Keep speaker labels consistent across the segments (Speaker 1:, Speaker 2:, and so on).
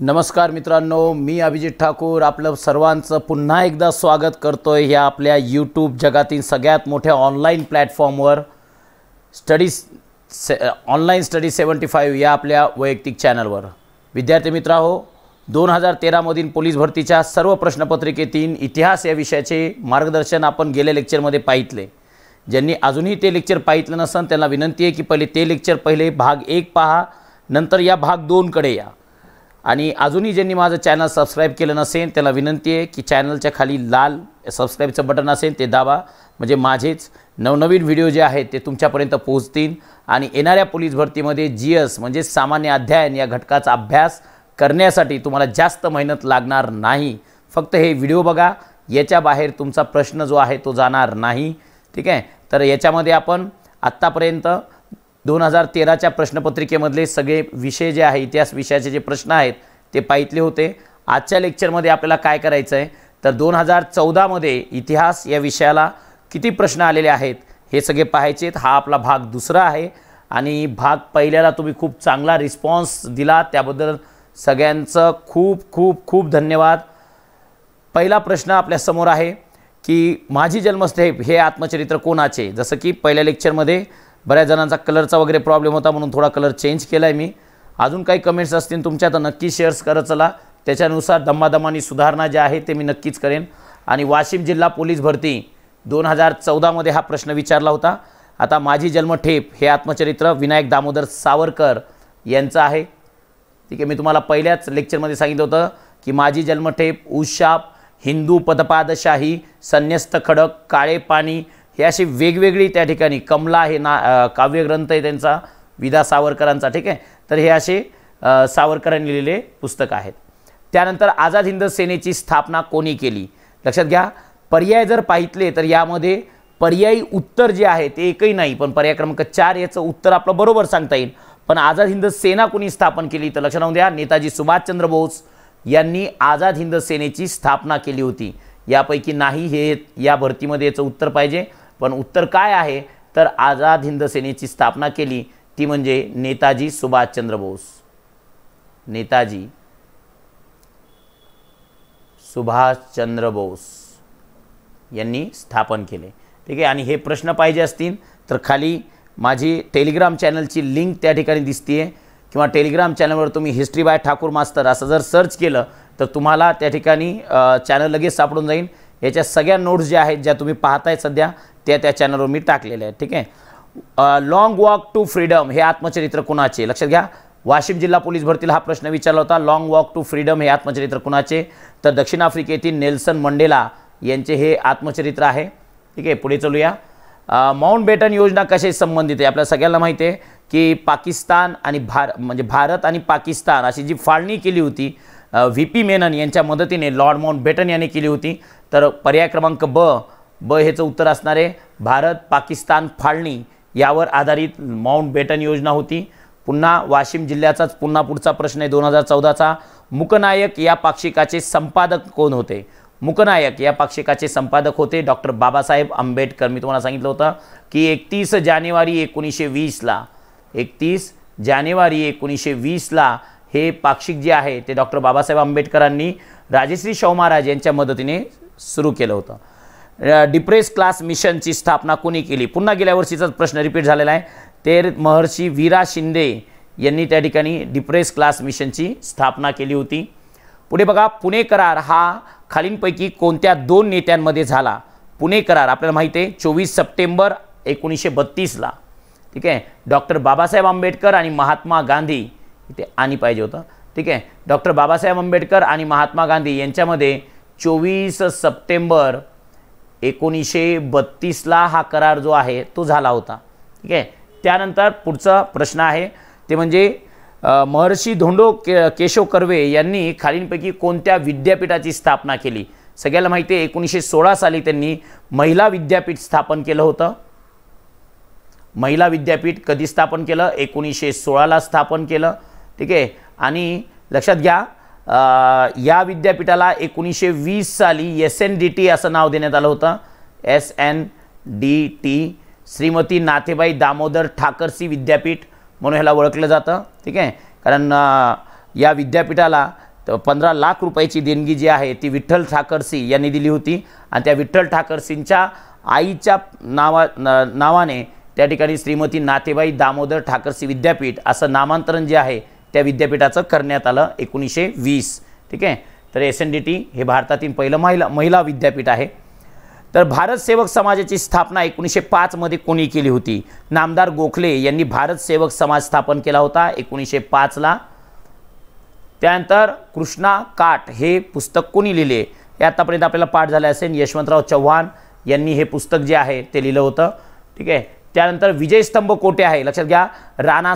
Speaker 1: नमस्कार मित्रांनो, मी अभिजित ठाकूर आपलं सर्वांचं पुन्हा एकदा स्वागत करतोय ह्या आपल्या यूट्यूब जगातील सगळ्यात मोठ्या ऑनलाईन प्लॅटफॉर्मवर ऑनलाईन स्टडी 75 या आपल्या वैयक्तिक चॅनलवर। विद्यार्थी मित्रांनो, 2013 मधील पोलीस भरतीच्या सर्व प्रश्नपत्रिकेतील इतिहास या विषयाचे मार्गदर्शन आपण गेल्या लेक्चरमध्ये पाहितले। ज्यांनी अजूनही ते लेक्चर पाहितलं नसेल त्यांना विनंती आहे की पहिले ते लेक्चर पहिले भाग 1 पहा, नंतर या भाग 2 कडे या। आणि अजूनही ज्यांनी माझं चॅनल सबस्क्राइब केलं नसेल त्याला विनंती आहे की चॅनलच्या खाली लाल सबस्क्राइबचं बटन असेल ते दाबा, म्हणजे माझेच नवनवीन व्हिडिओ जे आहेत ते तुमच्यापर्यंत पोहोचतील। आणि येणाऱ्या पोलीस भरतीमध्ये जीएस म्हणजे सामान्य अध्ययन या घटकाचा अभ्यास करण्यासाठी तुम्हाला जास्त मेहनत लागणार नाही। फक्त हे व्हिडिओ बघा, याच्या बाहेर तुमचा प्रश्न जो आहे तो जाणार नाही। ठीक आहे, तर याच्यामध्ये आपण आत्तापर्यंत 2013च्या प्रश्नपत्रिकेमधले सगळे विषय जे आहे इतिहास विषयाचे जे प्रश्न आहेत ते पाहितले होते। आजच्या लेक्चरमध्ये आपल्याला काय करायचं आहे तर 2014 मध्ये इतिहास या विषयाला किती प्रश्न आलेले आहेत हे सगळे पाहायचे। हा आपला भाग 2 आहे आणि भाग पहिल्याला तुम्ही खूप चांगला रिस्पॉन्स दिला, त्याबद्दल सगळ्यांचं खूप खूप खूप धन्यवाद। पहिला प्रश्न आपल्या समोर आहे की माझी जन्मस्थळ हे आत्मचरित्र कोणाचे। जसं की पहिल्या लेक्चरमध्ये बऱ्याच जणांचा कलरचा वगैरे प्रॉब्लेम होता म्हणून थोडा कलर चेंज केला आहे मी। अजून काही कमेंट्स असतील तुमच्या तर नक्की शेअर्स करत चला, त्याच्यानुसार दमादमानी सुधारणा जे आहे ते मी नक्कीच करेन। आणि वाशिम जिल्हा पोलीस भरती 2014 मध्ये हा प्रश्न विचारला होता। आता माझी जन्मठेप हे आत्मचरित्र विनायक दामोदर सावरकर यांचं आहे। ठीक आहे, मी तुम्हाला पहिल्याच लेक्चरमध्ये सांगितलं होतं की माझी जन्मठेप, उशाप, हिंदू पदपादशाही, संन्यस्त खडक, काळे पाणी हे असे वेगवेगळी त्या ठिकाणी, कमला हे काव्यग्रंथ आहे त्यांचा विदा सावरकरांचा। ठीक आहे, तर हे असे सावरकरांनी लिहिलेले पुस्तक आहेत। त्यानंतर आझाद हिंद सेनेची स्थापना कोणी केली। लक्षात घ्या, पर्याय जर पाहितले तर यामध्ये पर्यायी उत्तर जे आहे ते एकही नाही, पण पर्याय क्रमांक 4 याचं उत्तर आपलं बरोबर सांगता येईल। पण आझाद हिंद सेना कोणी स्थापन केली तर लक्षात राहू द्या, नेताजी सुभाषचंद्र बोस यांनी आझाद हिंद सेनेची स्थापना केली होती। यापैकी नाही हे या भरतीमध्ये याचं उत्तर पाहिजे, पण उत्तर काय आहे तर आझाद हिंद सेनेची स्थापना केली ती म्हणजे नेताजी सुभाषचंद्र बोस। नेताजी सुभाषचंद्र बोस यांनी स्थापन केले। ठीक आहे, आणि हे प्रश्न पाहिजे असतील तर खाली माझी टेलिग्राम चॅनलची लिंक त्या ठिकाणी दिसते, किंवा टेलिग्राम चॅनलवर तुम्ही हिस्ट्री बाय ठाकूर मास्टर असं जर सर्च केलं तर तुम्हाला त्या ठिकाणी चॅनल लगेच सापडून जाईल। याच्या सगळ्या नोट्स ज्या आहेत ज्या तुम्ही पाहताय सध्या त्या चॅनलवर मी टाकलेले आहेत। ठीक आहे, लॉंग वॉक टू फ्रीडम हे आत्मचरित्र कुणाचे। लक्षात घ्या, वाशिम जिल्हा पोलीस भरतीला हा प्रश्न विचारला होता। लॉंग वॉक टू फ्रीडम हे आत्मचरित्र कुणाचे तर दक्षिण आफ्रिकेतील नेल्सन मंडेला यांचे हे आत्मचरित्र आहे। ठीक आहे, पुढे चलूया। माउंटबॅटन योजना कशाशी संबंधित आहे। आपल्याला सगळ्यांना माहिती आहे की पाकिस्तान आणि भारत आणि पाकिस्तान अशी जी फाळणी केली होती व्ही.पी. मेनन यांच्या मदतीने लॉर्ड माउंटबॅटन यांनी केली होती। तर पर्याय क्रमांक ब हेचं उत्तर असणार आहे भारत पाकिस्तान फाळणी यावर आधारित माउंटबॅटन योजना होती। पुन्हा वाशिम जिल्ह्याचाच पुन्हा पुढचा प्रश्न आहे 2014चा। मूकनायक या पाक्षिकाचे संपादक कोण होते। मूकनायक या पाक्षिकाचे संपादक होते डॉक्टर बाबासाहेब आंबेडकर। मी तुम्हाला सांगितलं होतं की 31 जानेवारी 1920 ला हे पाक्षिक जे आहे ते डॉक्टर बाबासाहेब आंबेडकरांनी राजश्री शाहू महाराज यांच्या मदतीने सुरू केलं होतं। डिप्रेस क्लास मिशनची स्थापना कोणी केली। पुन्हा गेल्या वर्षीचाच प्रश्न रिपीट झालेला आहे। ते महर्षी वीरा शिंदे यांनी त्या ठिकाणी डिप्रेस क्लास मिशनची स्थापना केली होती। पुढे बघा, पुणे करार हा खालीलपैकी कोणत्या 2 नेत्यांमध्ये झाला। पुणे करार आपल्याला माहिती आहे 24 सप्टेंबर 1932 ला। ठीक आहे, डॉक्टर बाबासाहेब आंबेडकर आणि महात्मा गांधी इथे आणि पाहिजे होतं। ठीक आहे, डॉक्टर बाबासाहेब आंबेडकर आणि महात्मा गांधी यांच्यामध्ये 24 सप्टेंबर 1932 ला हा करार जो आहे तो झाला होता। ठीक आहे, त्यानंतर पुढचा प्रश्न आहे ते म्हणजे महर्षी धोंडो केशव कर्वे यांनी खालीलपैकी कोणत्या विद्यापीठाची स्थापना केली। सगळ्याला माहिती आहे 1916 साली त्यांनी महिला विद्यापीठ स्थापन केलं होतं। महिला विद्यापीठ कधी स्थापन केलं 1916 ला स्थापन केलं। ठीक आहे, आणि लक्षात घ्या या विद्यापीठाला 1920 साली SNDT असं नाव देण्यात आलं होतं। SNDT श्रीमती नाथेबाई दामोदर ठाकरसी विद्यापीठ म्हणून ह्याला ओळखलं जातं। ठीक आहे, कारण या विद्यापीठाला तर 15 लाख रुपयाची देणगी जी आहे ती विठ्ठल ठाकरसी यांनी दिली होती आणि त्या विठ्ठल ठाकरसींच्या आईच्या नावाने त्या ठिकाणी श्रीमती नाथेबाई दामोदर ठाकरसी विद्यापीठ असं नामांतरण जे आहे त्या विद्यापीठाचं करण्यात आलं 1920. ठीक आहे. तर SNDT हे भारतातील पहिलं महिला विद्यापीठ आहे. तर भारत सेवक समाजाची स्थापना 1905 मध्ये कोणी केली होती? नामदार गोखले यांनी भारत सेवक समाज स्थापन केला होता 1905 ला. त्यानंतर कृष्णा काठ हे पुस्तक कोणी लिहिले? हे आतापर्यंत आपल्याला पाठ झाले असेल. यशवंतराव चव्हाण यांनी हे पुस्तक जे आहे ते लिहिलं होतं. ठीक आहे. त्यानंतर विजयस्तंभ कोठे आहे? लक्षात घ्या, राणा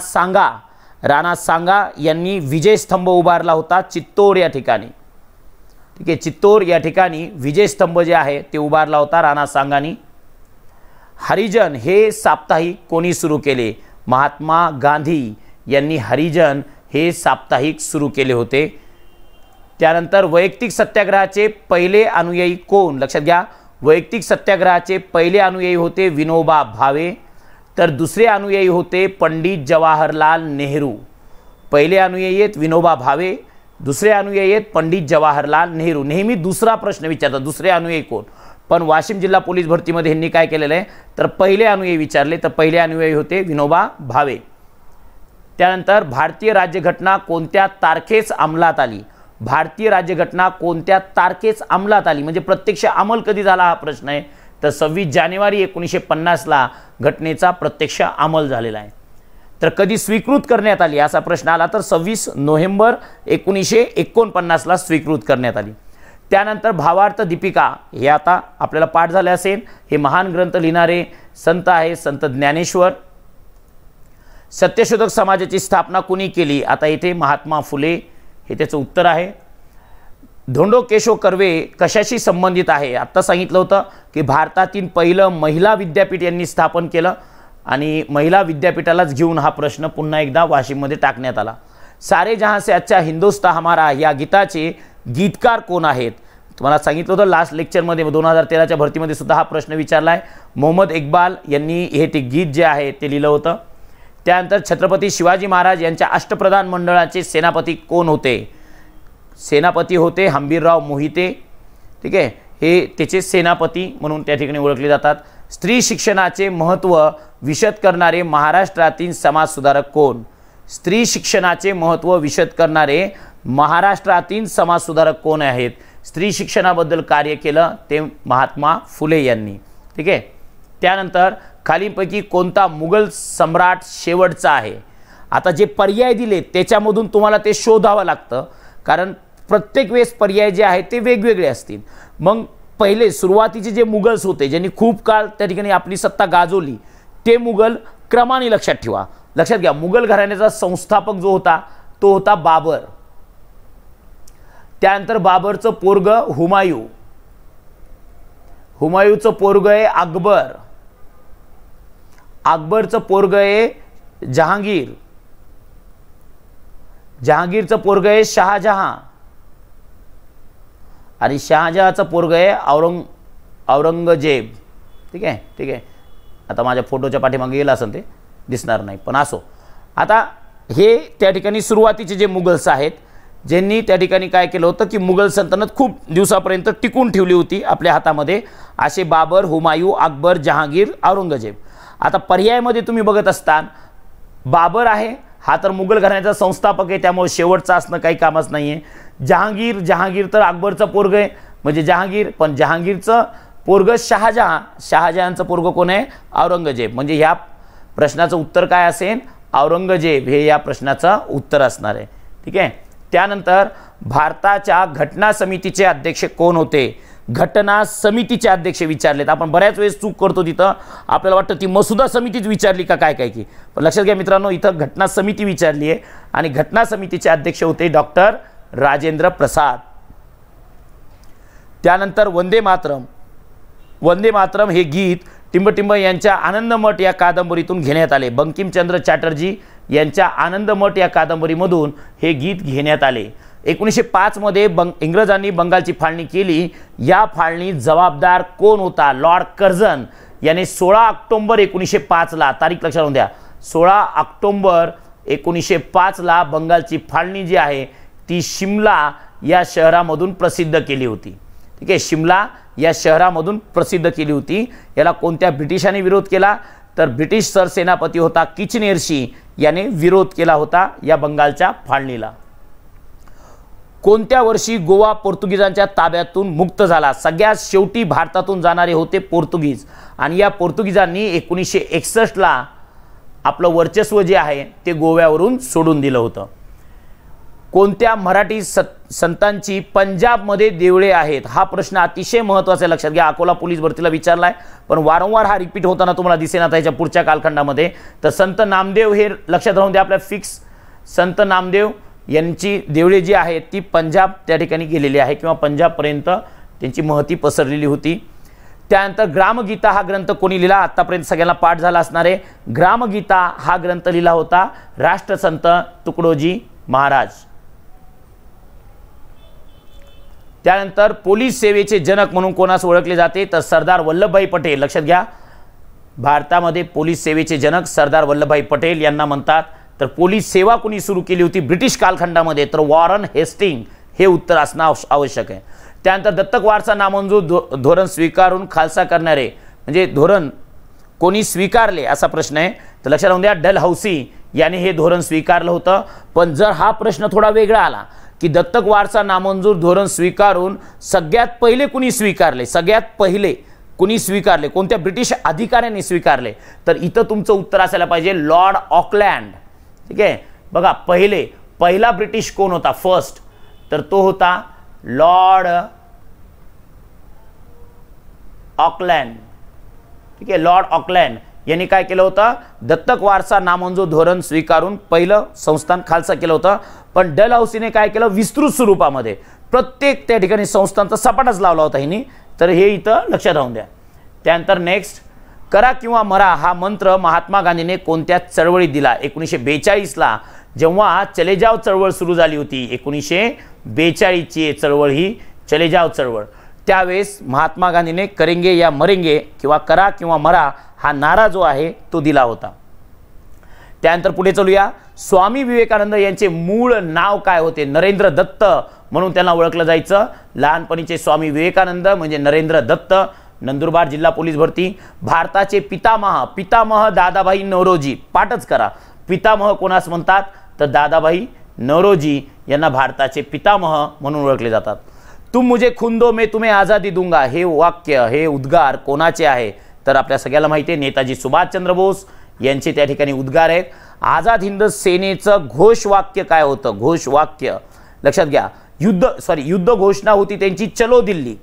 Speaker 1: सांगा यांनी विजयस्तंभ उभारला होता चित्तोड या ठिकाणी. ठीक आहे. चित्तोड या ठिकाणी विजयस्तंभ जे आहे ते उभारला होता राणा सांगानी. हरिजन हे साप्ताहिक कोणी सुरू केले? महात्मा गांधी यांनी हरिजन हे साप्ताहिक सुरू केले होते. त्यानंतर वैयक्तिक सत्याग्रहाचे पहिले अनुयायी कोण? लक्षात घ्या, वैयक्तिक सत्याग्रहाचे पहिले अनुयायी होते विनोबा भावे. तर दुसरे अनुयायी होते पंडित जवाहरलाल नेहरू. पहिले अनुयायी आहेत विनोबा भावे, दुसरे अनुयायी आहेत पंडित जवाहरलाल नेहरू. नेहमी दुसरा प्रश्न विचारतात, दुसरे अनुयायी कोण? पण वाशिम जिल्हा पोलीस भरतीमध्ये यांनी काय केलेलं आहे तर पहिले अनुयायी विचारले. तर पहिले अनुयायी होते विनोबा भावे. त्यानंतर भारतीय राज्यघटना कोणत्या तारखेस अंमलात आली? भारतीय राज्यघटना कोणत्या तारखेस अंमलात आली म्हणजे प्रत्यक्ष अंमल कधी झाला हा प्रश्न आहे. तर 26 जानेवारी 1950 ला घटनेचा प्रत्यक्ष अंमल झालेला आहे. तर कधी स्वीकृत करण्यात आली असा प्रश्न आला तर 26 नोव्हेंबर 1949 ला स्वीकृत करण्यात आली. त्यानंतर भावार्थ दीपिका हे आता आपल्याला पाठ झाले असेल. हे महान ग्रंथ लिहिणारे संत आहे संत ज्ञानेश्वर. सत्यशोधक समाजाची स्थापना कोणी केली? आता इथे महात्मा फुले हे त्याचं उत्तर आहे. धोंडो केशव कर्वे कशाशी संबंधित आहे? आत्ता सांगितलं होतं की भारतातील पहिलं महिला विद्यापीठ यांनी स्थापन केलं आणि महिला विद्यापीठालाच घेऊन हा प्रश्न पुन्हा एकदा वाशिममध्ये टाकण्यात आला. सारे जहां से अच्छा हिंदुस्तान हमारा या गीताचे गीतकार कोण आहेत? तुम्हाला सांगितलं होतं लास्ट लेक्चरमध्ये 2013च्या भरतीमध्ये सुद्धा हा प्रश्न विचारला आहे. मोहम्मद इक्बाल यांनी हे ते गीत जे आहे ते लिहिलं होतं. त्यानंतर छत्रपती शिवाजी महाराज यांच्या अष्टप्रधान मंडळाचे सेनापती कोण होते? सेनापती होते हंबीरराव मोहिते. ठीक आहे. हे त्याचे सेनापती म्हणून त्या ठिकाणी ओळखले जातात. स्त्री शिक्षणाचे महत्त्व विशद करणारे महाराष्ट्रातील समाजसुधारक कोण? स्त्री शिक्षणाचे महत्त्व विशद करणारे महाराष्ट्रातील समाजसुधारक कोण आहेत? स्त्री शिक्षणाबद्दल कार्य केलं ते महात्मा फुले यांनी. ठीक आहे. त्यानंतर खालीलपैकी कोणता मुघल सम्राट शेवटचा आहे? आता जे पर्याय दिले त्याच्यामधून तुम्हाला ते शोधावं लागतं कारण प्रत्येक वेळेस पर्याय जे आहेत ते वेगवेगळे असतील. मग पहिले सुरुवातीचे जे मुघल्स होते ज्यांनी खूप काळ त्या ठिकाणी आपली सत्ता गाजवली ते मुघल क्रमाने लक्षात ठेवा. लक्षात घ्या, मुघल घराण्याचा संस्थापक जो होता तो होता बाबर. त्यानंतर बाबरचं पोरग हुमायूं. हुमायूंचं पोरग आहे अकबर. अकबरचं पोरग आहे जहांगीर. जहांगीरचं पोरग आहे शहाजहां आणि शहाजहांचं पोरग आहे औरंगजेब. ठीक आहे. ठीक आहे. आता माझ्या फोटोच्या पाठीमागे गेला असेल ते दिसणार नाही पण असो. आता हे त्या ठिकाणी सुरुवातीचे जे मुघल्स आहेत ज्यांनी त्या ठिकाणी काय केलं होतं की मुघल सल्तनत खूप दिवसापर्यंत टिकून ठेवली होती आपल्या हातामध्ये असे बाबर, हुमायूं, अकबर, जहांगीर, औरंगजेब. आता पर्यायामध्ये तुम्ही बघत असताना बाबर आहे हा तर मुघल घराण्याचा संस्थापक आहे त्यामुळे शेवटचा असणं काही कामच नाही आहे. जहांगीर तर अकबरचा पोरग आहे म्हणजे जहांगीर, पण जहांगीरचं पोरग शहाजहांचं पोरग कोण आहे? औरंगजेब. म्हणजे ह्या प्रश्नाचं उत्तर काय असेल? औरंगजेब हे या प्रश्नाचं उत्तर असणार आहे. ठीक आहे. त्यानंतर भारताच्या घटना समितीचे अध्यक्ष कोण होते? घटना समितीचे अध्यक्ष विचारलेत. आपण बऱ्याच वेळेस चूक करतो तिथं आपल्याला वाटतं ती मसुदा समितीच विचारली का काय की, पण लक्षात घ्या मित्रांनो इथं घटना समिती विचारली आहे आणि घटना समितीचे अध्यक्ष होते डॉक्टर राजेंद्र प्रसाद. त्यानंतर वंदे मातरम हे गीत टिंबटिंब यांच्या आनंदमठ या कादंबरीतून घेण्यात आले. बंकिमचंद्र चॅटर्जी यांच्या आनंदमठ या कादंबरीमधून हे गीत घेण्यात आले. 1905 मध्ये इंग्रजांनी बंगालची फाळणी केली. या फाळणी जबाबदार कोण होता? लॉर्ड कर्झन याने 16 ऑक्टोबर 1905 ला, तारीख लक्षात राहून द्या, 16 ऑक्टोबर 1905 ला बंगालची फाळणी जी आहे ती शिमला या शहरामधून प्रसिद्ध केली होती। ठीक आहे, शिमला या शहरामधून प्रसिद्ध केली होती। याला कोणत्या ब्रिटिशांनी विरोध केला, तर ब्रिटिश सरसेनापती होता किचनेरशी याने विरोध केला होता या बंगालच्या फाळणीला। कोणत्या वर्षी गोवा पोर्तुगीजांच्या ताब्यातून मुक्त झाला? सगळ्यात शेवटी भारतातून जाणारे होते पोर्तुगीज आणि या पोर्तुगीजांनी 1961 ला आपलं वर्चस्व जे आहे ते गोव्यावरून सोडून दिलं होतं। कोणत्या मराठी संतांची पंजाबमध्ये देवळे आहेत? हा प्रश्न अतिशय महत्त्वाचा आहे, लक्षात घ्या। अकोला पोलीस भरतीला विचारलाय, पण वारंवार हा रिपीट होताना तुम्हाला दिसेना त्याच्या पुढच्या कालखंडामध्ये। तर संत नामदेव हे लक्षात राहून द्या आपल्या फिक्स। संत नामदेव यांची देवळे जी आहेत ती पंजाब त्या ठिकाणी गेलेली आहे किंवा पंजाबपर्यंत त्यांची महती पसरलेली होती। त्यानंतर ग्रामगीता हा ग्रंथ कोणी लिहिला? आतापर्यंत सगळ्यांना पाठ झाला असणार आहे। ग्रामगीता हा ग्रंथ लिहिला होता राष्ट्रसंत तुकडोजी महाराज। त्यानंतर पोलीस सेवेचे जनक म्हणून कोणास ओळखले जाते? तर सरदार वल्लभभाई पटेल। लक्षात घ्या, भारतामध्ये पोलीस सेवेचे जनक सरदार वल्लभभाई पटेल यांना म्हणतात। तर पोलीस सेवा कोणी सुरू केली होती ब्रिटिश कालखंडामध्ये? तर वॉरन हेस्टिंग हे उत्तर असणं आवश्यक आहे। त्यानंतर दत्तक वारसा नामंजूर धोरण स्वीकारून खालसा करणारे म्हणजे धोरण कोणी स्वीकारले असा प्रश्न आहे। तर लक्षात राहून द्या डलहौसी याने हे धोरण स्वीकारलं होतं। पण जर हा प्रश्न थोडा वेगळा आला की दत्तक वारसा नामंजूर धोरण स्वीकारून सगळ्यात पहिले कुणी स्वीकारले, सगळ्यात पहिले कुणी स्वीकारले, कोणत्या ब्रिटिश अधिकाऱ्यांनी स्वीकारले, तर इथं तुमचं उत्तर असायला पाहिजे लॉर्ड ऑकलँड। ठीक आहे, बघा पहिला ब्रिटिश कोण होता फर्स्ट? तर तो होता लॉर्ड ऑकलँड। ठीक आहे, लॉर्ड ऑकलँड यांनी काय केलं होतं? दत्तक वारसा नामंजूर धोरण स्वीकारून पहिलं संस्थान खालसा केलं होतं। पण डलहौसीने काय केलं? विस्तृत स्वरूपामध्ये प्रत्येक त्या ठिकाणी संस्थांचा सपाटाच लावला होता हिने। तर हे इथं लक्षात राहून द्या। त्यानंतर नेक्स्ट, करा किंवा मरा हा मंत्र महात्मा गांधीने कोणत्या चळवळीत दिला? 1942 ला जेव्हा चले जाव चळवळ सुरू झाली होती, 1942 ची चळवळ ही चले जाव चळवळ, त्यावेळेस महात्मा गांधीने करेंगे या मरेंगे किंवा करा किंवा मरा हा नारा जो आहे तो दिला होता। त्यानंतर पुढे चलूया, स्वामी विवेकानंद यांचे मूळ नाव काय होते? नरेंद्र दत्त म्हणून त्यांना ओळखलं जायचं। लहानपणीचे स्वामी विवेकानंद म्हणजे नरेंद्र दत्त। नंदुरबार जिल्हा पोलीस भरती। भारताचे पितामह दादाभाई नौरोजी, पाठच करा, पितामह कोणास म्हणतात? तर दादाभाई नौरोजी यांना भारताचे पितामह म्हणून ओळखले जातात। तुम मुझे खून दो मैं तुम्हें आज़ादी दूंगा हे वाक्य, हे उद्गार कोणाचे आहे? तर आपल्या सगळ्याला माहिती आहे नेताजी सुभाषचंद्र बोस यांचे त्या ठिकाणी उद्गार आहेत। आझाद हिंद सेनेचं घोषवाक्य काय होतं? घोषवाक्य लक्षात घ्या, युद्ध घोषणा होती त्यांची चलो दिल्ली।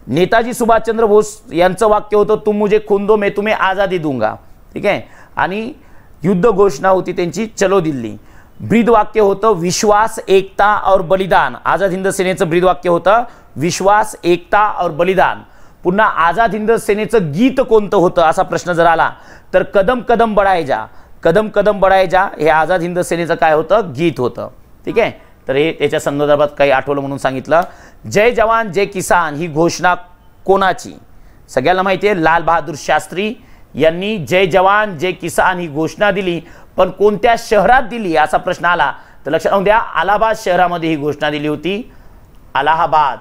Speaker 1: नेताजी सुभाषचंद्र बोस यांचं वाक्य होतं तुम मुझे खून दो मैं तुम्हें आज़ादी दूंगा। ठीक आहे, आणि युद्ध घोषणा होती त्यांची चलो दिल्ली। ब्रीद वाक्य होतं विश्वास एकता और बलिदान। आझाद हिंद सेनेचं ब्रीद वाक्य होतं विश्वास एकता और बलिदान। पुन्हा आझाद हिंद सेनेचं गीत कोणतं होतं असा प्रश्न जर आला तर कदम कदम बढ़ाए जा हे आझाद हिंद सेनेचं काय होतं? गीत होतं। ठीक आहे, तर हे त्याच्या संदर्भात काही आठवलं म्हणून सांगितलं। जय जवान जय किसान ही घोषणा कोणाची? सगळ्यांना माहिती आहे लाल बहादूर शास्त्री यांनी जय जवान जय किसान ही घोषणा दिली। पण कोणत्या शहरात दिली असा प्रश्न आला तर लक्षात राहून द्या अलाहाबाद शहरामध्ये ही घोषणा दिली होती, अलाहाबाद।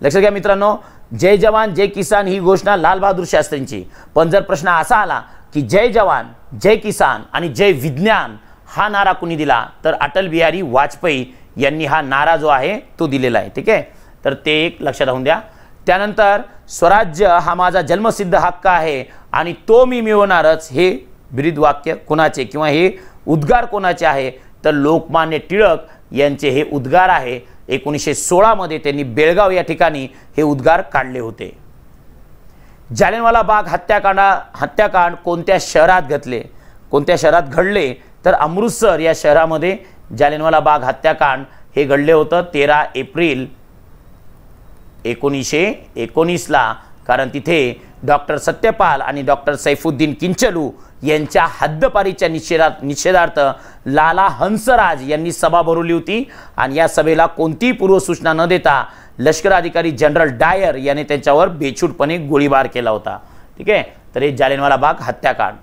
Speaker 1: लक्षात घ्या मित्रांनो, जय जवान जय किसान ही घोषणा लाल बहादूर शास्त्रींची। पण जर प्रश्न असा आला की जय जवान जय किसान आणि जय विज्ञान हा नारा कोणी दिला? तर अटल बिहारी वाजपेयी यांनी हा नारा जो आहे तो दिलेला आहे। ठीक आहे, तर ते एक लक्षात राहून द्या। त्यानंतर स्वराज्य हा माझा जन्मसिद्ध हक्क आहे आणि तो मी मिळवणारच हे ब्रीद वाक्य कोणाचे किंवा हे उद्गार कोणाचे आहे? तर लोकमान्य टिळक यांचे हे उद्गार आहे। 1916 मध्ये त्यांनी बेळगाव या ठिकाणी हे उद्गार काढले होते। जालियनवाला बाग हत्याकांड कोणत्या शहरात घडले? तर अमृतसर या शहरामध्ये जालियनवाला बाग हत्याकांड हे घडले होतं 13 एप्रिल 1919 ला। कारण तिथे डॉक्टर सत्यपाल आणि डॉक्टर सैफुद्दीन किंचलू यांच्या हद्दपारीच्या निषेधार्थ लाला हंसराज यांनी सभा भरवली होती आणि या सभेला कोणतीही पूर्वसूचना न देता लष्कर अधिकारी जनरल डायर याने त्यांच्यावर बेछूटपणे गोळीबार केला होता। ठीक आहे, तर हे जालियनवाला बाग हत्याकांड।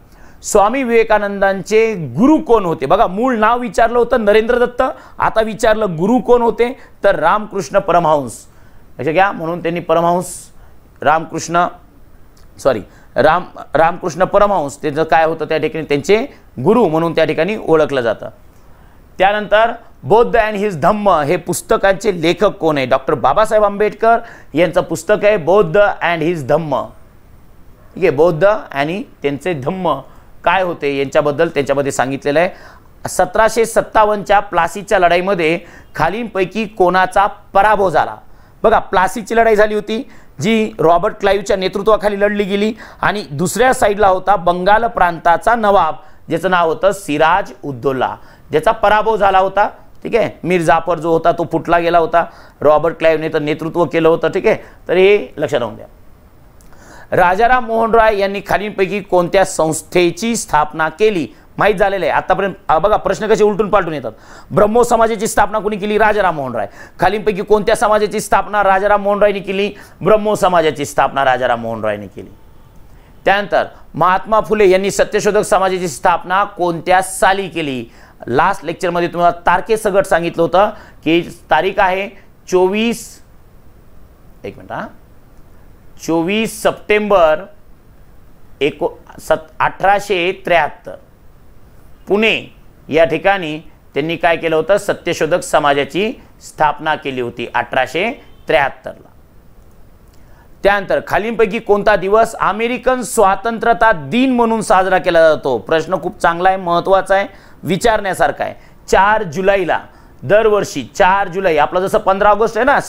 Speaker 1: स्वामी विवेकानंदांचे गुरु कोण होते? बघा, मूळ नाव विचारलं होतं नरेंद्र दत्त, आता विचारलं गुरु कोण होते, तर रामकृष्ण परमहंस. लक्षात घ्या, म्हणून त्यांनी परमहंस रामकृष्ण परमहंस त्याचं काय होतं त्या ठिकाणी, त्यांचे गुरु म्हणून त्या ठिकाणी ओळखलं जातं. त्यानंतर बौद्ध अँड हिज धम्म हे पुस्तकाचे लेखक कोण आहे? डॉक्टर बाबासाहेब आंबेडकर यांचं पुस्तक आहे बौद्ध अँड हिज धम्म. ठीक आहे, बौद्ध आणि त्यांचे धम्म काय होते यांच्याबद्दल त्यांच्यामध्ये सांगितलेलं आहे. 1757च्या प्लासीच्या लढाईमध्ये खालीलपैकी कोणाचा पराभव झाला? बघा, प्लासीची लढाई झाली होती जी रॉबर्ट क्लाईव्हच्या नेतृत्वाखाली लढली गेली आणि दुसऱ्या साईडला होता बंगाल प्रांताचा नवाब ज्याचं नाव होतं सिराज उद्दौला, ज्याचा पराभव झाला होता. ठीक आहे, मीर जाफर जो होता तो फुटला गेला होता, रॉबर्ट क्लाईव्हने तर नेतृत्व केलं होतं. ठीक आहे, तर हे लक्षात राहून द्या. राजाराम मोहन राय यांनी खालीलपैकी कोणत्या संस्थेची स्थापना केली? माहीत झालेलं आहे आतापर्यंत. बघा, प्रश्न कसे उलटून पालटून येतात. ब्रह्मो समाजाची स्थापना कोणी केली? राजाराम मोहन राय. खालीलपैकी कोणत्या समाजाची स्थापना राजाराम मोहन रायने केली? ब्रह्मो समाजाची स्थापना राजाराम मोहन रायने केली. त्यानंतर महात्मा फुले यांनी सत्यशोधक समाजाची स्थापना कोणत्या साली केली? लास्ट लेक्चरमध्ये तुम्हाला तारखेसकट सांगितलं होतं की तारीख आहे 24 सप्टेंबर 1873. पुणे या ठिकाणी त्यांनी काय केलं होतं? सत्यशोधक समाजाची स्थापना केली होती 1873ला. त्यानंतर खालीलपैकी कोणता दिवस अमेरिकन स्वातंत्र्यता दिन म्हणून साजरा केला जातो? प्रश्न खूप चांगला आहे, महत्त्वाचा आहे, विचारण्यासारखा आहे. 4 जुलैला दरवर्षी 4 जुलै, आपला जसं 15 ऑगस्ट आहे ना,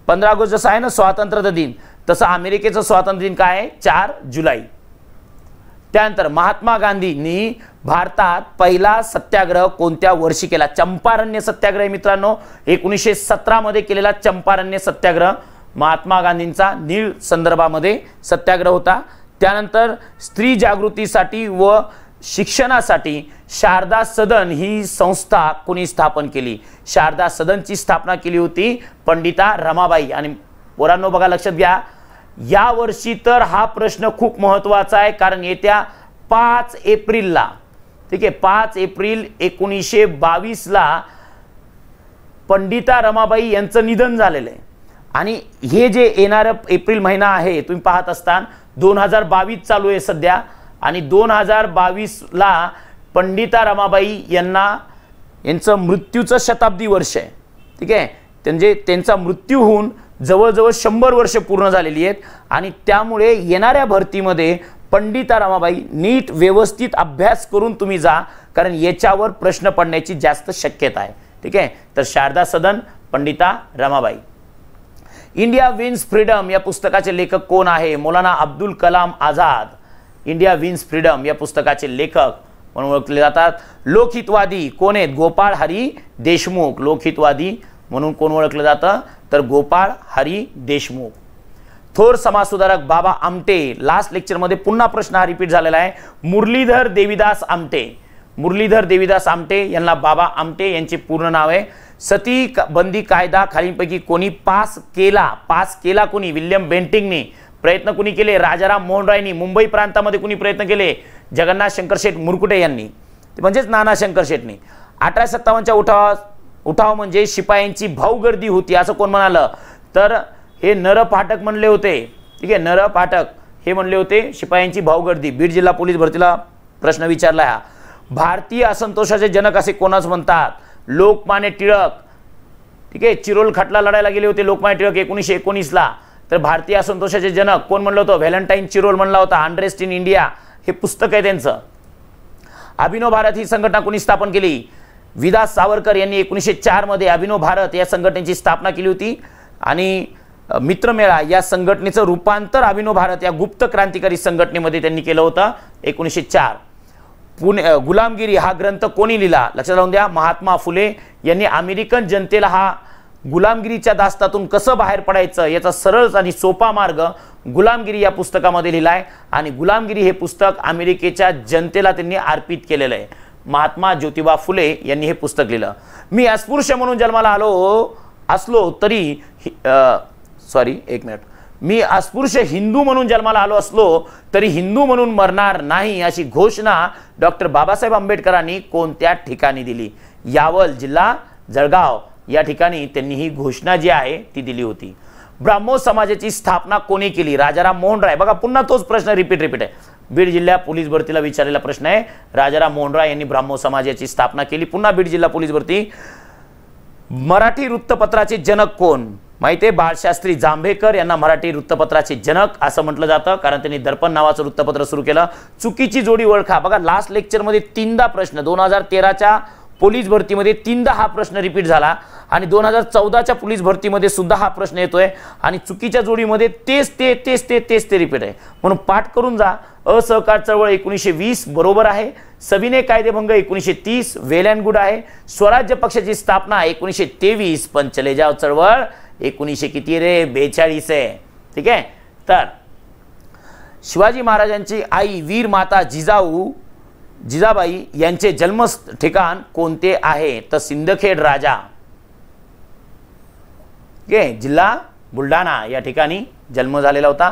Speaker 1: 15 ऑगस्ट जसं आहे ना स्वातंत्र्यता दिन, तसं अमेरिकेचं स्वातंत्र्य दिन काय आहे? 4 जुलै. त्यानंतर महात्मा गांधींनी भारतात पहिला सत्याग्रह कोणत्या वर्षी केला? चंपारण्य सत्याग्रह मित्रांनो, 1917 मध्ये केलेला चंपारण्य सत्याग्रह महात्मा गांधींचा नीळ संदर्भामध्ये सत्याग्रह होता. त्यानंतर स्त्री जागृतीसाठी व शिक्षणासाठी शारदा सदन ही संस्था कोणी स्थापन केली? शारदा सदनची स्थापना केली होती पंडिता रमाबाई. आणि पोरांनो बघा, लक्षात घ्या, या वर्षी तर हा प्रश्न खूप महत्त्वाचा आहे, कारण येत्या 5 एप्रिलला, ठीक आहे, 5 एप्रिल 1922ला पंडिता रमाबाई यांचं निधन झालेलं आहे. आणि हे जे येणारं एप्रिल महिना आहे तुम्ही पाहत असताना 2022 चालू आहे सध्या, आणि 2022ला पंडिता रमाबाई यांचं मृत्यूचं शताब्दी वर्ष आहे. ठीक आहे, म्हणजे त्यांचा मृत्यू होऊन जवळजवळ 100 वर्ष पूर्ण झालेली आहेत. आणि त्यामुळे येणाऱ्या भरतीमध्ये पंडिता रमाबाई नीट व्यवस्थित अभ्यास करून तुम्ही जा, कारण याच्यावर प्रश्न पडण्याची जास्त शक्यता आहे. ठीक आहे, तर Sharada Sadan, Pandita Ramabai. India wins freedom या पुस्तकाचे लेखक कोण आहे? Maulana Abdul Kalam Azad. India wins freedom या पुस्तकाचे लेखक म्हणून ओळखले जातात. लोकहितवादी कोण आहेत? गोपाळ हरी देशमुख. लोकहितवादी म्हणून कोण ओळखलं जातं? तर गोपाळ हरी देशमुख. थोर समाजसुधारक बाबा आमटे. लास्ट लेक्चरमध्ये पुन्हा प्रश्न हा रिपीट झालेला आहे. मुरलीधर देवीदास आमटे. मुरलीधर देवीदास आमटे यांना बाबा आमटे यांचे पूर्ण नाव आहे. सती बंदी कायदा खालीलपैकी कोणी पास केला? पास केला कोणी? विल्यम बेंटिंगने. प्रयत्न कोणी केले? राजाराम मोहन रायनी. मुंबई प्रांतामध्ये कोणी प्रयत्न केले? जगन्नाथ शंकर शेठ मुरकुटे यांनी, म्हणजेच नाना शंकर शेठनी. 1857च्या उठाव म्हणजे शिपायांची भाऊगर्दी होती असं कोण म्हणालं? तर हे नर पाठक म्हणले होते. ठीक आहे, नर पाठक हे म्हणले होते शिपायांची भाऊगर्दी. बीड जिल्हा पोलीस भरतीला प्रश्न विचारला हा. भारतीय असंतोषाचे जनक असे कोणाच म्हणतात? लोकमान्य टिळक. ठीक आहे, चिरोल खटला लढायला गेले होते लोकमान्य टिळक 1919ला. तर भारतीय असंतोषाचे जनक कोण म्हणलं होतं? व्हॅलेंटाईन चिरोल म्हणला होता. अनरेस्ट इन इंडिया हे पुस्तक आहे त्यांचं. अभिनव भारत ही संघटना कोणी स्थापन केली? विदास सावरकर यांनी 1904 मध्ये अभिनव भारत या संघटनेची स्थापना केली होती. आणि मित्रमेळा या संघटनेचं रूपांतर अभिनव भारत या गुप्त क्रांतिकारी संघटनेमध्ये त्यांनी केलं होतं 1904. गुलामगिरी हा ग्रंथ कोणी लिहिला? लक्षात राहून द्या, महात्मा फुले यांनी अमेरिकन जनतेला हा गुलामगिरीच्या दास्तातून कसं बाहेर पडायचं याचा सरळ आणि सोपा मार्ग गुलामगिरी या पुस्तकामध्ये लिहिलाय. आणि गुलामगिरी हे पुस्तक अमेरिकेच्या जनतेला त्यांनी अर्पित केलेलं आहे. महात्मा ज्योतिबा फुले यांनी हे पुस्तक लिहिलं. मी अस्पृश्य म्हणून जन्माला असलो तरी मी अस्पृश्य हिंदू म्हणून जन्माला आलो असलो तरी हिंदू म्हणून मरणार नाही अशी घोषणा डॉक्टर बाबासाहेब आंबेडकरांनी कोणत्या ठिकाणी दिली? यावल, जिल्हा जळगाव या ठिकाणी त्यांनी ही घोषणा जी आहे ती दिली होती. ब्राह्मो समाजाची स्थापना कोणी केली? राजाराम मोहन राय. बघा पुन्हा तोच प्रश्न रिपीट आहे. बीड जिल्हा पोलीस भरतीला विचारलेला प्रश्न आहे. राजाराम मोहन राय यांनी ब्राह्मो समाजाची स्थापना केली. पुन्हा बीड जिल्हा पोलीस भरती. मराठी वृत्तपत्राचे जनक कोण? माहिती आहे, बाळशास्त्री जांभेकर यांना मराठी वृत्तपत्राचे जनक असं म्हटलं जातं, कारण त्यांनी दर्पण नावाचं वृत्तपत्र सुरू केलं. चुकीची जोडी ओळखा. बघा लास्ट लेक्चरमध्ये 3दा प्रश्न, 2013च्या पोलीस भरतीमध्ये 3दा हा प्रश्न रिपीट झाला आणि 2014च्या पोलीस भरतीमध्ये सुद्धा हा प्रश्न येतोय आणि चुकीच्या जोडीमध्ये तेच ते रिपीट आहे. म्हणून पाठ करून जा. असहकार चळवळ 1920 बरोबर आहे. सविनय कायदेभंग 1930 वेल अँड गुड आहे. स्वराज्य पक्षाची स्थापना 1923. पण चले जाव चळवळ 1900 किती रे? 42 आहे. ठीक आहे. तर शिवाजी महाराजांची आई वीर माता जिजाबाई यांचे जन्म ठिकाण कोणते आहे? तर सिंदखेड राजा, जिल्हा बुलढाणा या ठिकाणी जन्म झालेला होता.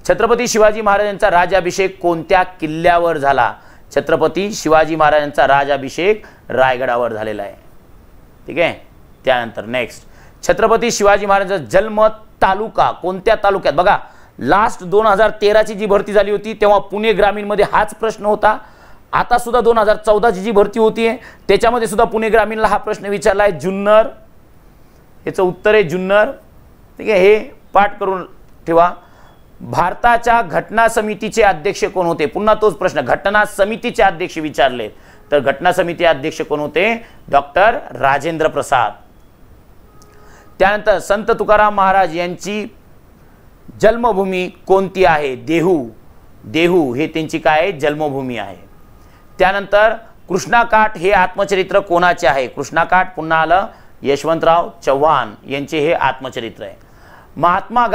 Speaker 1: छत्रपती शिवाजी महाराजांचा राज्याभिषेक कोणत्या किल्ल्यावर झाला? छत्रपती शिवाजी महाराजांचा राज्याभिषेक रायगडावर झालेला आहे. ठीक आहे. त्यानंतर नेक्स्ट, छत्रपती शिवाजी महाराजांचा जन्म तालुका कोणत्या तालुक्यात? बघा लास्ट 2013ची जी भरती झाली होती तेव्हा पुणे ग्रामीणमध्ये हाच प्रश्न होता. आता सुद्धा 2014ची जी भरती होती त्याच्यामध्ये सुद्धा पुणे ग्रामीणला हा प्रश्न विचारला आहे. जुन्नर, याचं उत्तर आहे जुन्नर. ठीक आहे. हे पाठ करून ठेवा. भारताच्या घटना समितीचे अध्यक्ष कोण होते? पुन्हा तोच प्रश्न, घटना समितीचे अध्यक्ष विचारले तर घटना समिती अध्यक्ष कोण होते? डॉक्टर राजेंद्र प्रसाद. त्यानंतर संत तुकाराम महाराज यांची जन्मभूमी कोणती आहे? देहू हे त्यांची काय जन्मभूमी आहे. त्यानंतर कृष्णाकाठ हे आत्मचरित्र कोणाचे आहे? कृष्णाकाठ पुन्हा आलं यशवंतराव चव्हाण यांचे हे आत्मचरित्र आहे. महात्मा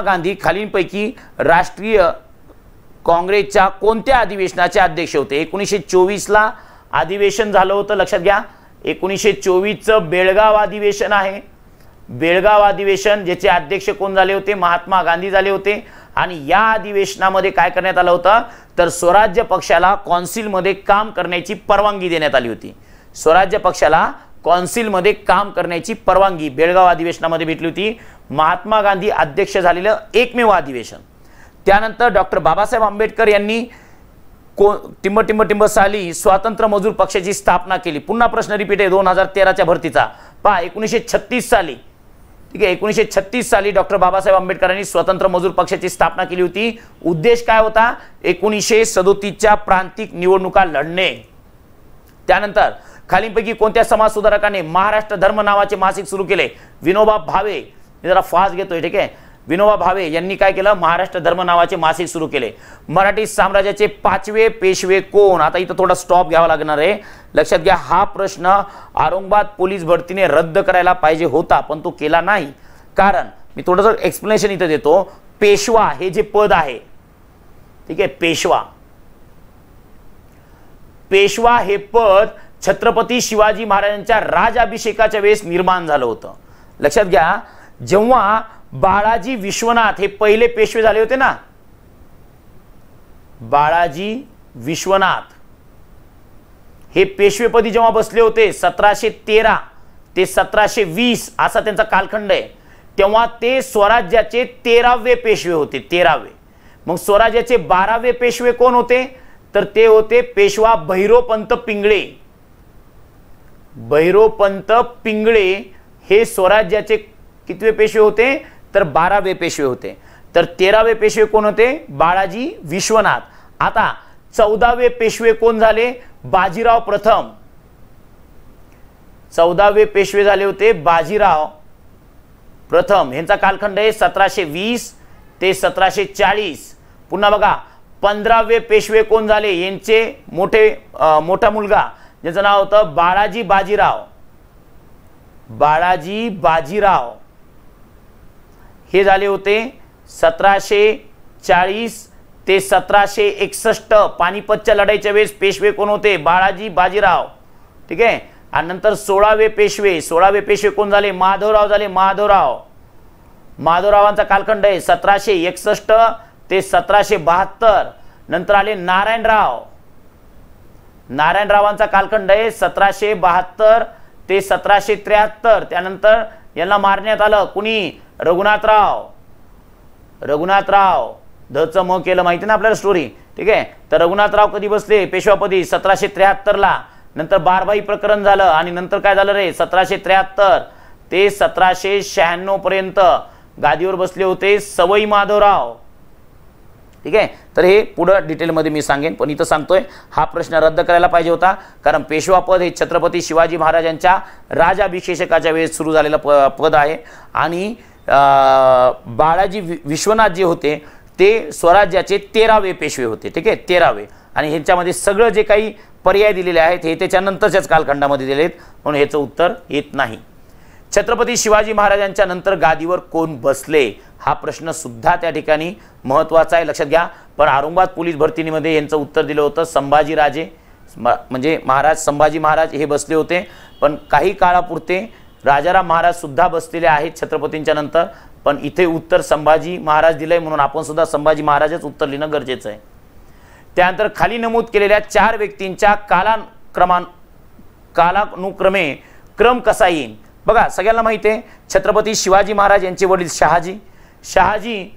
Speaker 1: गांधी खालीलपैकी राष्ट्रीय काँग्रेसच्या कोणत्या अधिवेशनाचे अध्यक्ष होते? 1924ला अधिवेशन झालं होतं, लक्षात घ्या. 1924चं बेळगाव अधिवेशन आहे. बेळगाव अधिवेशन ज्याचे अध्यक्ष कोण झाले होते? महात्मा गांधी झाले होते. आणि या अधिवेशनामध्ये काय करण्यात आलं होतं तर स्वराज्य पक्षाला कौन्सिलमध्ये काम करण्याची परवानगी देण्यात आली होती. स्वराज्य पक्षाला कौन्सिलमध्ये काम करण्याची परवानगी बेळगाव अधिवेशनामध्ये भेटली होती. महात्मा गांधी अध्यक्ष झालेलं एकमेव अधिवेशन. त्यानंतर डॉक्टर बाबासाहेब आंबेडकर यांनी टिंब साली स्वातंत्र्य मजूर पक्षाची स्थापना केली. पुन्हा प्रश्न रिपीट आहे 2013च्या भरतीचा. पहा 1936 साली. ठीक आहे. 1936 साली डॉक्टर बाबासाहेब आंबेडकरांनी स्वतंत्र मजूर पक्षाची स्थापना केली होती. उद्देश काय होता? 1937च्या प्रांतिक निवडणुका लढणे. त्यानंतर खालीलपैकी कोणत्या समाज सुधारकाने महाराष्ट्र धर्म नावाचे मासिक सुरू केले? विनोबा भावे. जरा फास्ट घेतोय. ठीक आहे. विनोबा भावे यांनी काय केलं? महाराष्ट्र धर्म नावाचे मासिक सुरू केले. मराठी साम्राज्याचे 5वे पेशवे कोण? आता इथं थोडा स्टॉप घ्यावा लागणार आहे. लक्षात घ्या, हा प्रश्न औरंगाबाद पोलीस भरतीने रद्द करायला पाहिजे होता पण तो केला नाही. कारण मी थोडंसं एक्सप्लेनेशन इथं देतो. पेशवा हे जे पद आहे, ठीक आहे, पेशवा हे पद छत्रपती शिवाजी महाराजांच्या राज्याभिषेकाच्या वेळेस निर्माण झालं होतं. लक्षात घ्या, जेव्हा बाळाजी विश्वनाथ हे पहिले पेशवे झाले होते ना, बाळाजी विश्वनाथ हे पेशवेपदी जेव्हा बसले होते 1713 ते 1720 असा त्यांचा कालखंड आहे, तेव्हा ते स्वराज्याचे 13वे पेशवे होते. 13वे. मग स्वराज्याचे 12वे पेशवे कोण होते? तर ते होते पेशवा भैरोपंत पिंगळे. भैरोपंत पिंगळे हे स्वराज्याचे कितवे पेशवे होते? तर 12वे पेशवे होते. तर 13वे पेशवे कोण होते? बाळाजी विश्वनाथ. आता 14वे पेशवे कोण झाले? बाजीराव प्रथम. 14वे पेशवे झाले होते बाजीराव प्रथम. यांचा कालखंड आहे 1720 ते 1740. पुन्हा बघा 15वे पेशवे कोण झाले? यांचे मोठा मुलगा ज्याचं नाव होतं बाळाजी बाजीराव. बाळाजी बाजीराव हे झाले होते 1740 ते 1761. पानिपतच्या लढाईच्या वेळेस पेशवे कोण होते? बाळाजी बाजीराव. ठीक आहे. आणि नंतर 16वे पेशवे कोण झाले? माधवराव झाले. माधवरावांचा कालखंड आहे 1761 ते 1772. नंतर आले नारायणराव. नारायणरावांचा कालखंड आहे 1772 ते 1773. त्यानंतर यांना मारण्यात आलं. कुणी? रघुनाथराव. रघुनाथराव धचं म केलं माहिती ना आपल्याला स्टोरी. ठीक आहे. तर रघुनाथराव कधी बसले पेशवापदी? 1773 ला. नंतर बारभाई प्रकरण झालं आणि नंतर काय झालं रे? 1773 ते 1796 पर्यंत गादीवर बसले होते सवई माधवराव. ठीक आहे. तर हे पुढं डिटेलमध्ये मी सांगेन, पण इथं सांगतोय हा प्रश्न रद्द करायला पाहिजे होता, कारण पेशवापद हे छत्रपती शिवाजी महाराजांच्या राजाभिषेकाच्या वेळेस सुरू झालेलं पद आहे. आणि बाळाजी विश्वनाथ जे होते ते स्वराज्याचे 13वे पेशवे होते. ठीक आहे, 13वे. आणि ह्यांच्यामध्ये सगळं जे काही पर्याय दिलेले आहेत हे त्याच्यानंतरच्याच कालखंडामध्ये दिलेत, म्हणून ह्याचं उत्तर येत नाही. छत्रपती शिवाजी महाराजांच्या नंतर गादीवर कोण बसले हा प्रश्न सुद्धा त्या ठिकाणी महत्त्वाचा आहे, लक्षात घ्या. पण औरंगाबाद पोलीस भरतीमध्ये यांचं उत्तर दिलं होतं संभाजीराजे, म्हणजे महाराज संभाजी महाराज हे बसले होते. पण काही काळापुरते राजाराम महाराज सुद्धा बसलेले आहेत छत्रपतींच्या नंतर, पण इथे उत्तर संभाजी महाराज दिलंय, म्हणून आपण सुद्धा संभाजी महाराजच उत्तर लिहिणं गरजेचं आहे. त्यानंतर खाली नमूद केलेल्या 4 व्यक्तींच्या कालानुक्रमे क्रम कसा येईल? बघा, सगळ्यांना माहिती आहे छत्रपती शिवाजी महाराज यांचे वडील शहाजी. शहाजी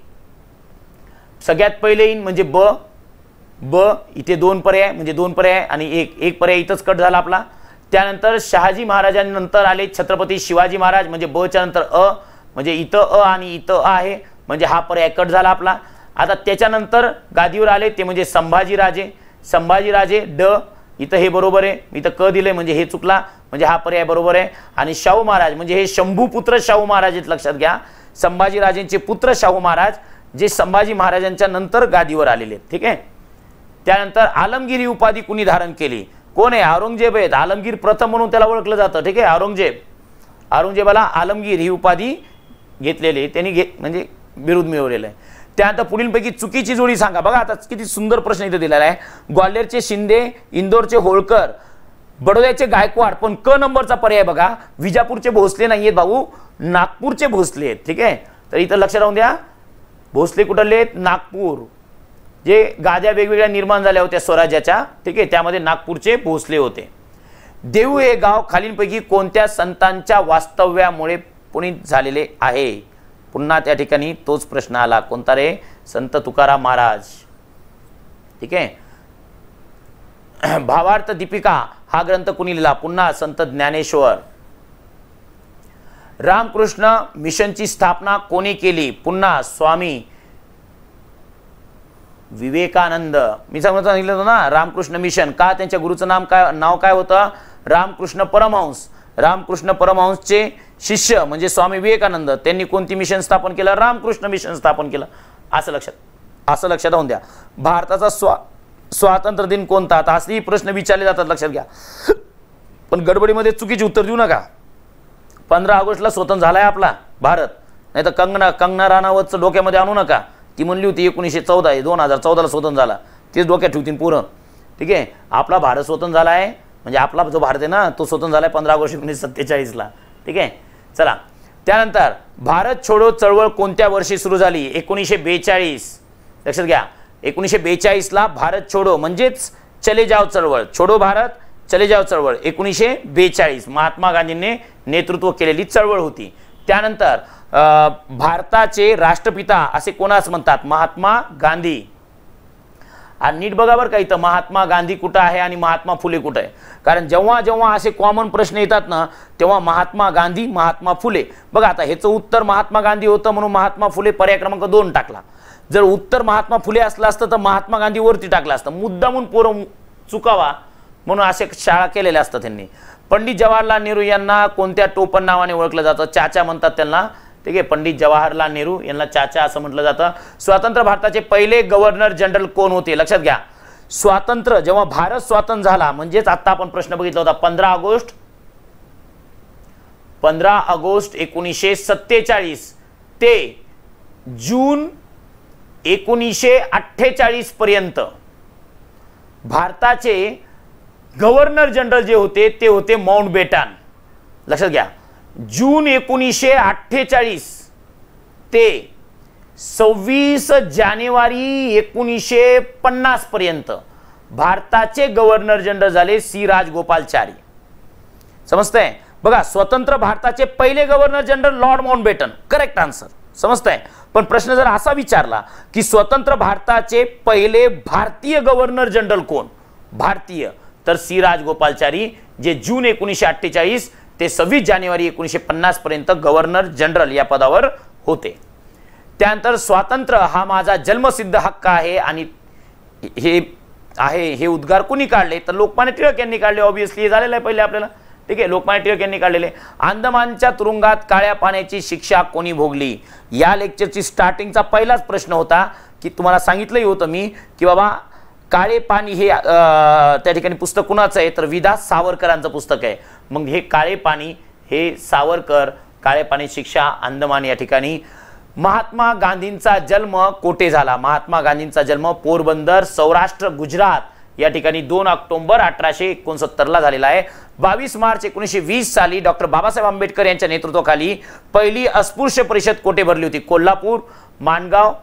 Speaker 1: सगळ्यात पहिले येईन, म्हणजे ब इथे 2 पर्याय, म्हणजे 2 पर्याय आणि एक पर्याय इथंच कट झाला आपला. त्यानंतर शहाजी महाराजांनंतर आले छत्रपती शिवाजी महाराज, म्हणजे ब च्या नंतर अ, म्हणजे इथं अ आणि इथं अ आहे, म्हणजे हा पर्याय कट झाला आपला. आता त्याच्यानंतर गादीवर आले ते म्हणजे संभाजीराजे. संभाजीराजे ड, इथं हे बरोबर आहे, इथं क दिले म्हणजे हे चुकला, म्हणजे हा पर्याय बरोबर आहे. आणि शाहू महाराज म्हणजे हे शंभूपुत्र शाहू महाराज आहेत, लक्षात घ्या. संभाजीराजेंचे पुत्र शाहू महाराज जे संभाजी महाराजांच्या नंतर गादीवर आलेले आहेत. ठीक आहे. त्यानंतर आलमगीर ही उपाधी कुणी धारण केली? कोण आहे? औरंगजेब आहेत. आलमगीर प्रथम म्हणून त्याला ओळखलं जातं. ठीक आहे, औरंगजेबाला आलमगीर ही उपाधी घेतलेली, त्यांनी म्हणजे बिरुद मिळवलेलं आहे. त्यानंतर पुढीलपैकी चुकीची जोडी सांगा. बघा आता किती सुंदर प्रश्न इथे दिलेला आहे. ग्वाल्हेरचे शिंदे, इंदोरचे होळकर, बडोद्याचे गायकवाड, पण क नंबरचा पर्याय बघा. विजापूरचे भोसले नाहीयेत भाऊ, नागपूरचे भोसले आहेत. ठीक आहे, तर इथं लक्ष राहून द्या. भोसले कुठले आहेत? नागपूर. जे गाद्या वेगवेगळ्या निर्माण झाल्या होत्या स्वराज्याच्या, ठीक आहे, त्यामध्ये नागपूरचे भोसले होते. देहू हे गाव खालीलपैकी कोणत्या संतांच्या वास्तव्यामुळे पुनीत झालेले आहे? पुन्हा त्या ठिकाणी तोच प्रश्न आला. कोणता रे? संत तुकाराम महाराज. ठीक आहे. भावार्थ दीपिका हा ग्रंथ कुणी लिहिला? पुन्हा संत ज्ञानेश्वर. रामकृष्ण मिशनची स्थापना कोणी केली? पुन्हा स्वामी विवेकानंद. मी सांगितलं होतं ना रामकृष्ण मिशन का, त्यांच्या गुरुचं नाव काय होतं? रामकृष्ण परमहंस. रामकृष्ण परमहंसचे शिष्य म्हणजे स्वामी विवेकानंद, त्यांनी कोणती मिशन स्थापन केलं? रामकृष्ण मिशन स्थापन केलं. असं लक्षात राहून द्या. भारताचा स्वातंत्र्य दिन कोणता? आता असेही प्रश्न विचारले जातात, लक्षात घ्या. पण गडबडीमध्ये चुकीचे उत्तर देऊ नका. 15 ऑगस्टला स्वतंत्र झालाय आपला भारत. नाही तर कंगना राणावतचं डोक्यामध्ये आणू नका. ती म्हणली होती 1914 2014ला स्वतंत्र झाला, तेच डोक्यात ठेवतील पुरं. ठीक आहे, आपला भारत स्वतंत्र झाला आहे, म्हणजे आपला जो भारत आहे ना तो स्वतंत्र झाला आहे 15 ऑगस्ट 1947ला. ठीक आहे, चला. त्यानंतर भारत छोडो चळवळ कोणत्या वर्षी सुरू झाली? 1942. लक्षात घ्या, 1942ला भारत छोडो म्हणजेच चले जाव चळवळ, छोडो भारत चले जाव चळवळ 1942 महात्मा गांधींनी नेतृत्व केलेली चळवळ होती. त्यानंतर भारताचे राष्ट्रपिता असे कोणास म्हणतात? महात्मा गांधी. आणि नीट बघा बरं का, इथं महात्मा गांधी कुठं आहे आणि महात्मा फुले कुठं आहे? कारण जेव्हा जेव्हा असे कॉमन प्रश्न येतात ना तेव्हा महात्मा गांधी, महात्मा फुले. बघा आता ह्याचं उत्तर महात्मा गांधी होतं म्हणून महात्मा फुले पर्याय क्रमांक 2 टाकला. जर उत्तर महात्मा फुले असलं असतं तर महात्मा गांधी वरती टाकलं असतं. मुद्दामून पोरं चुकावा म्हणून असे शाळा केलेल्या असतात त्यांनी. पंडित जवाहरलाल नेहरू यांना कोणत्या टोपण नावाने ओळखलं जातं? चाचा म्हणतात त्यांना. ठीक आहे, पंडित जवाहरलाल नेहरू यांना चाचा असं म्हटलं जातं. स्वतंत्र भारताचे पहिले गव्हर्नर जनरल कोण होते? लक्षात घ्या, स्वातंत्र्य जेव्हा भारत स्वतंत्र झाला म्हणजेच आता आपण प्रश्न बघितला होता 15 ऑगस्ट 1947 ते जून 1948 पर्यंत भारताचे गव्हर्नर जनरल जे होते ते होते माउंटबेटन. लक्षात घ्या, जून 1948 ते 26 जानेवारी 1950 पर्यंत भारताचे गव्हर्नर जनरल झाले सी राजगोपालाचारी। समजतंय? बघा, स्वतंत्र भारताचे पहिले governor general Lord Mountbatten, correct answer. समजतंय? पण प्रश्न जर असा विचारला की स्वतंत्र भारताचे पहिले भारतीय गव्हर्नर जनरल कोण, भारतीय, तर सी राजगोपालाचारी, जे जून 1948 ते 26 जानेवारी 1950 पर्यंत गव्हर्नर जनरल या पदावर होते। त्यानंतर स्वातंत्र्य हा माझा जन्मसिद्ध हक्क आहे आणि हे उद्गार कोणी काढले, तर लोकमान्य टिळक यांनी काढले। ऑब्विसली हे झालेलं आहे पहिले आपल्याला, ठीक आहे, लोकमान्य टिळक यांनी काढलेले। अंदमानच्या तुरुंगात काळ्या पाण्याची शिक्षा कोणी भोगली, या लेक्चरची स्टार्टिंगचा पहिलाच प्रश्न होता की तुम्हाला सांगितलंही होतं मी की बाबा काळे पाणी हे त्या ठिकाणी पुस्तक कुणाचं आहे, तर विदास सावरकरांचं पुस्तक आहे। मग हे काळे पाणी हे सावरकर, काळे पाणी शिक्षा अंदमान या ठिकाणी। महात्मा गांधींचा जन्म कोठे झाला, महात्मा गांधींचा जन्म पोरबंदर, सौराष्ट्र, गुजरात या ठिकाणी 2 ऑक्टोबर 1869 ला झालेला आहे। 22 मार्च 1920 साली डॉक्टर बाबासाहेब आंबेडकर यांच्या नेतृत्वाखाली पहिली अस्पृश्य परिषद कोठे भरली होती, कोल्हापूर, माणगाव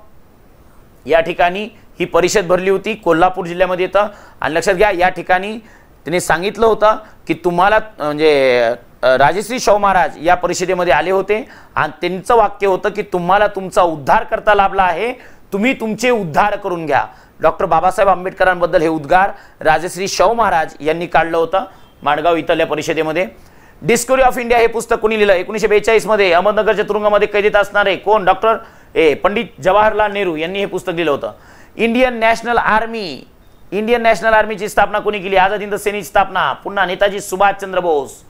Speaker 1: या ठिकाणी ही परिषद भरली होती, कोल्हापूर जिल्ह्यामध्ये येतं। आणि लक्षात घ्या, या ठिकाणी त्यांनी सांगितलं होतं की तुम्हाला म्हणजे राजश्री शाहू महाराज या परिषदेमध्ये आले होते आणि त्यांचं वाक्य होतं की तुम्हाला तुमचा उद्धार करता लाभला आहे, तुम्ही तुमचे उद्धार करून घ्या। डॉक्टर बाबासाहेब आंबेडकरांबद्दल हे उद्गार राजश्री शाहू महाराज यांनी काढलं होतं माणगाव इथल्या परिषदेमध्ये। डिस्कवरी ऑफ इंडिया हे पुस्तक कोणी लिहिलं, 1942 मध्ये अहमदनगरच्या तुरुंगामध्ये कैदेत असणारे कोण, डॉक्टर पंडित जवाहरलाल नेहरू यांनी हे पुस्तक लिहिलं होतं। इंडियन नॅशनल आर्मीची स्थापना कोणी केली, आझाद हिंद सेनेची स्थापना पुन्हा नेताजी सुभाषचंद्र बोस।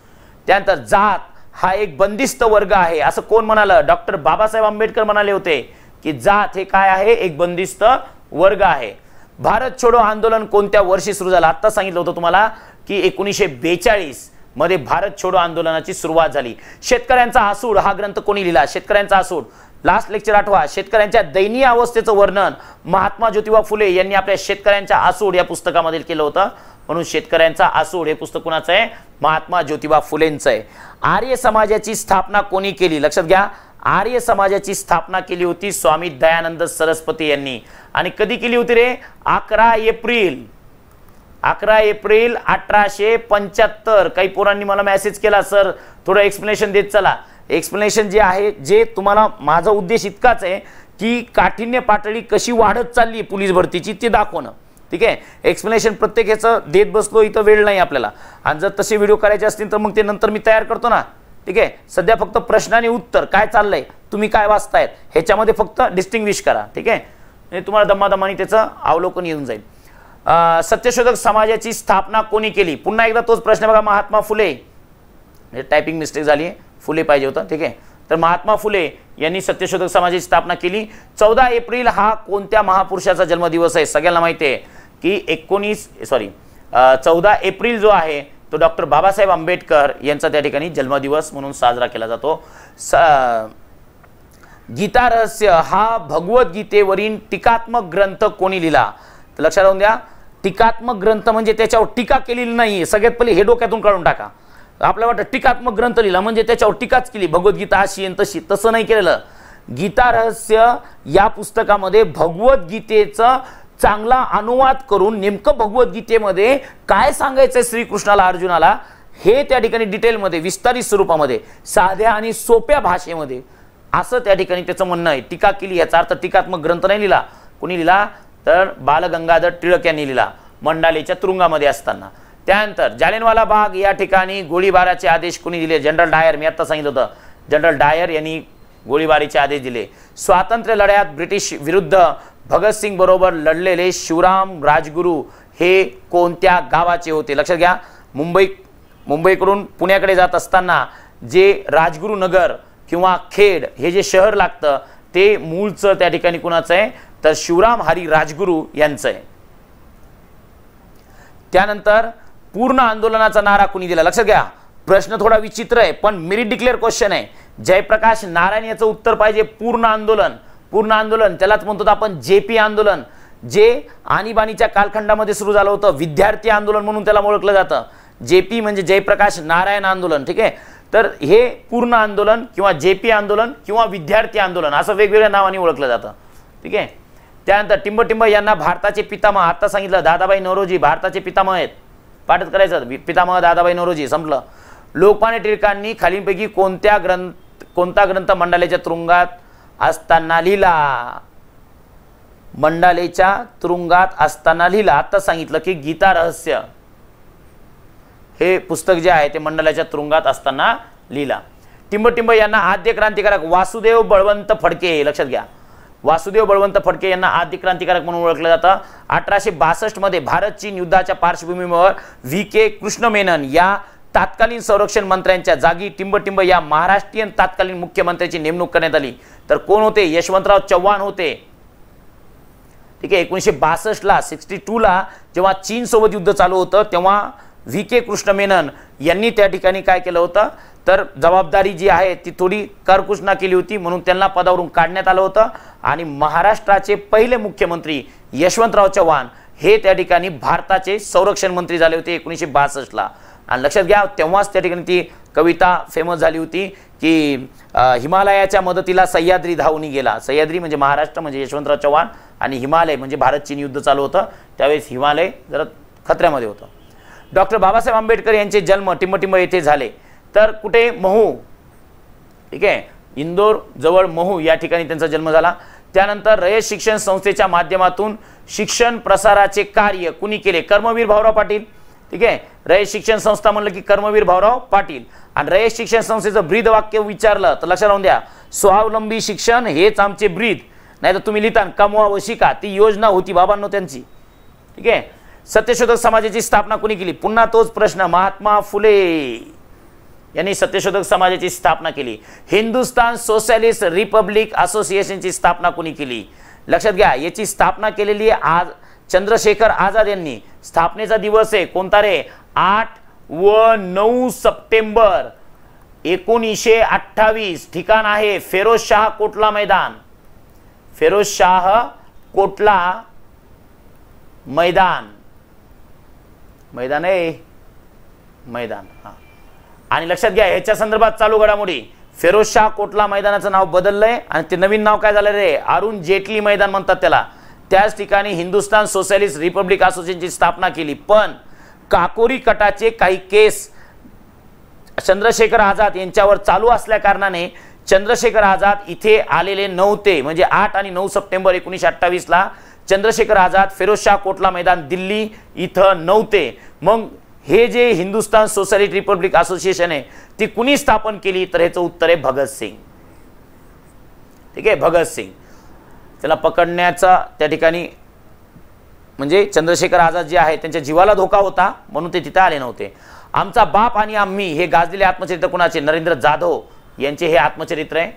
Speaker 1: त्यानंतर जात हा एक बंदिस्त वर्ग आहे असं कोण म्हणालं, डॉक्टर बाबासाहेब आंबेडकर म्हणाले होते की जात हे काय आहे, एक बंदिस्त वर्ग आहे। भारत छोडो आंदोलन कोणत्या वर्षी सुरू झालं, आता सांगितलं होतं तुम्हाला की 1942 मध्ये भारत छोडो आंदोलनाची सुरुवात झाली। शेतकऱ्यांचा आसूड हा ग्रंथ कोणी लिहिला, शेतकऱ्यांचा आसूड, लास्ट लेक्चर आठवा। शेतकऱ्यांच्या दयनीय अवस्थेचं वर्णन महात्मा ज्योतिबा फुले यांनी आपल्या शेतकऱ्यांच्या आसूड या पुस्तकामध्ये केलं होतं, म्हणून शेतकऱ्यांचा आसूड हे पुस्तक कोणाचं आहे, महात्मा ज्योतिबा फुलेंचं आहे। आर्य समाजाची स्थापना कोणी केली, लक्षात घ्या, आर्य समाजाची स्थापना केली होती स्वामी दयानंद सरस्वती यांनी। आणि कधी केली होती रे, 11 एप्रिल 1875। काही पोरांनी मला मेसेज केला, सर थोडं एक्सप्लेनेशन देत चला। एक्सप्लेनेशन जे आहे, जे तुम्हाला माझा उद्देश इतकाच आहे की काठिण्य पातळी कशी वाढत चालली पोलीस भरतीची ते दाखवणं, ठीक आहे। एक्सप्लेनेशन प्रत्येक ह्याचं देत बसलो इथं वेळ नाही आपल्याला, आणि जर तसे व्हिडिओ करायचे असतील तर मग ते नंतर मी तयार करतो ना, ठीक आहे। सध्या फक्त प्रश्न आणि उत्तर काय चाललंय, तुम्ही काय वाचतायत ह्याच्यामध्ये फक्त डिस्टिंग्विश करा, ठीक आहे, तुम्हाला दमादमाने त्याचं अवलोकन येऊन जाईल। सत्यशोधक समाजाची स्थापना कोणी केली, पुन्हा एकदा तोच प्रश्न बघा, महात्मा फुले, टायपिंग मिस्टेक झाली, फुले पाहिजे होतं, ठीक आहे। तर महात्मा फुले यांनी सत्यशोधक समाजाची स्थापना केली। 14 एप्रिल हा कोणत्या महापुरुषाचा जन्मदिवस आहे, सगळ्यांना माहिती आहे की 14 एप्रिल जो आहे तो डॉक्टर बाबासाहेब आंबेडकर यांचा त्या ठिकाणी जन्मदिवस म्हणून साजरा केला जातो। गीता रहस्य हा भगवद्गीतेवरील टीकात्मक ग्रंथ कोणी लिहिला, तर लक्षात राहून द्या, टीकात्मक ग्रंथ म्हणजे त्याच्यावर टीका केलेली नाही, सगळ्यात पहिले हे डोक्यातून काढून टाका। आपल्याला वाटतं टीकात्मक ग्रंथ लिहिला म्हणजे त्याच्यावर टीकाच केली, भगवद्गीता अशी आणि तशी, तसं नाही केलेलं। गीता रहस्य या पुस्तकामध्ये भगवद्गीतेचा चांगला अनुवाद करून नेमकं भगवद्गीतेमध्ये काय सांगायचंय श्रीकृष्णाला अर्जुनाला हे त्या ठिकाणी डिटेलमध्ये विस्तारित स्वरूपामध्ये साध्या आणि सोप्या भाषेमध्ये असं त्या ठिकाणी त्याचं म्हणणं आहे। टीका केली याचा अर्थ टीकात्मक ग्रंथ नाही लिहिला, कोणी लिहिला तर बालगंगाधर टिळक यांनी लिहिला मंडालेच्या तुरुंगामध्ये असताना। त्यानंतर जालियनवाला बाग या ठिकाणी गोळीबाराचे आदेश कोणी दिले, जनरल डायर, मी आता सांगितलं होतं जनरल डायर यांनी गोळीबारीचे आदेश दिले। स्वातंत्र्य लढ्यात ब्रिटिश विरुद्ध भगतसिंग बरोबर लढलेले शिवराम राजगुरू हे कोणत्या गावाचे होते, लक्षात घ्या, मुंबईकडून पुण्याकडे जात असताना जे राजगुरू नगर किंवा खेड हे जे शहर लागतं ते मूळचं त्या ठिकाणी कुणाचं आहे, तर शिवराम हरी राजगुरू यांचं आहे। त्यानंतर पूर्ण आंदोलनाचा नारा कोणी दिला, लक्षात घ्या, प्रश्न थोडा विचित्र आहे पण मेरिट डिक्लेअर क्वेश्चन आहे। जयप्रकाश नारायण याचं उत्तर पाहिजे, पूर्ण आंदोलन त्यालाच म्हणतो आपण जेपी आंदोलन, जे आणीबाणीच्या कालखंडामध्ये सुरू झालं होतं, विद्यार्थी आंदोलन म्हणून त्याला ओळखलं जातं। जेपी म्हणजे जयप्रकाश नारायण आंदोलन, ठीक आहे। तर हे पूर्ण आंदोलन किंवा JP आंदोलन किंवा विद्यार्थी आंदोलन असं वेगवेगळ्या नावाने ओळखलं जातं. ठीक आहे. त्यानंतर टिंब यांना भारताचे पितामह, आता सांगितलं दादाभाई नौरोजी भारताचे पितामह आहेत, पाठच करायचं, पितामह दादाभाई नौरोजी, संपलं. लोकमान्य टिळकांनी खालीलपैकी कोणता ग्रंथ मंडालेच्या तुरुंगात असताना लिहिला? मंडालेच्या तुरुंगात असताना लिहिला. आता सांगितलं की गीता रहस्य हे पुस्तक जे आहे ते मंडालेच्या तुरुंगात असताना लिहिला. टिंब यांना आद्य क्रांतिकारक वासुदेव बळवंत फडके, लक्षात घ्या, वासुदेव बळवंत फडके यांना आद्य क्रांतिकारक म्हणून ओळखलं जातं. 1862 मध्ये भारत चीन युद्धाच्या पार्श्वभूमीवर VK कृष्ण मेनन या तत्कालीन संरक्षण मंत्र्यांच्या जागी टिंब या महाराष्ट्रीयन तत्कालीन मुख्यमंत्र्याची नेमणूक करण्यात आली. तर कोण होते? यशवंतराव चव्हाण होते. ठीक आहे. 1962 ला 62 ला जेव्हा चीन सोबत युद्ध चालू होतं तेव्हा VK कृष्ण मेनन यांनी त्या ठिकाणी काय केलं होतं, तर जबाबदारी जी आहे ती थोडी करकुशना केली होती, म्हणून त्यांना पदावरून काढण्यात आलं होतं. आणि महाराष्ट्राचे पहिले मुख्यमंत्री यशवंतराव चव्हाण हे त्या ठिकाणी भारताचे संरक्षण मंत्री झाले होते 1962 ला. आणि लक्षात घ्या, तेव्हाच त्या ठिकाणी ती कविता फेमस झाली होती की हिमालयाच्या मदतीला सह्याद्री धावून गेला. सह्याद्री म्हणजे महाराष्ट्र, म्हणजे यशवंतराव चव्हाण, आणि हिमालय म्हणजे भारत चीन युद्ध चालू होतं त्यावेळेस हिमालय जरा खतऱ्यामध्ये होतं. डॉक्टर बाबासाहेब आंबेडकर यांचे जन्म टिंब येथे झाले. तर कुठे? महू. ठीक आहे. इंदोर जवळ महू या ठिकाणी त्यांचा जन्म झाला. त्यानंतर रयत शिक्षण संस्थेच्या माध्यमातून शिक्षण प्रसाराचे कार्य कुणी केले? कर्मवीर भाऊराव पाटील. ठीक आहे. रयत शिक्षण संस्था म्हणलं की कर्मवीर भाऊराव पाटील. आणि रयत शिक्षण संस्थेचं ब्रीद वाक्य विचारलं तर लक्षात राहून द्या, स्वावलंबी शिक्षण हेच आमचे ब्रीद. नाही तर तुम्ही लिहिता कमवा व शिका, ती योजना होती बाबांनो त्यांची. ठीक आहे. सत्यशोधक समाजाची स्थापना कुणी केली? पुन्हा तोच प्रश्न, महात्मा फुले यांनी सत्यशोधक समाजाची स्थापना केली. हिंदुस्तान सोशलिस्ट रिपब्लिक असोसिएशनची स्थापना कुणी केली? लक्षात घ्या, याची स्थापना केलेली आहे आज चंद्रशेखर आझाद यांनी. स्थापनेचा दिवस आहे कोणता रे? 8 व 9 सप्टेंबर 1928. ठिकाण आहे फिरोजशाह कोटला मैदान. फिरोजशाह कोटला मैदान, मैदान आहे मैदान. हा. आणि लक्षात घ्या, ह्याच्या संदर्भात चालू घडामोडी, फिरोजशाह कोटला मैदानाचं नाव बदललंय आणि ते नवीन नाव काय झालं रे? अरुण जेटली मैदान म्हणतात त्याला. त्याच ठिकाणी हिंदुस्तान सोशलिस्ट रिपब्लिक असोसिएशनची स्थापना केली. पण काकोरी कटाचे काही केस चंद्रशेखर आझाद यांच्यावर चालू असल्या कारणाने चंद्रशेखर आझाद इथे आलेले नव्हते. म्हणजे 8 आणि 9 सप्टेंबर 1928 ला चंद्रशेखर आझाद फिरोजशाह कोटला मैदान दिल्ली इथं नव्हते. मग हे जे हिंदुस्तान सोशलिस्ट रिपब्लिक असोसिएशन आहे ती कुणी स्थापन केली? तर ह्याचं उत्तर आहे भगतसिंग. ठीक आहे. भगतसिंग त्याला पकडण्याचा त्या ठिकाणी म्हणजे चंद्रशेखर आझाद जे आहे त्यांच्या जीवाला धोका होता म्हणून ते तिथे आले नव्हते. आमचा बाप आणि आम्ही हे गाजलेले आत्मचरित्र कुणाचे? नरेंद्र जाधव यांचे हे आत्मचरित्र आहे.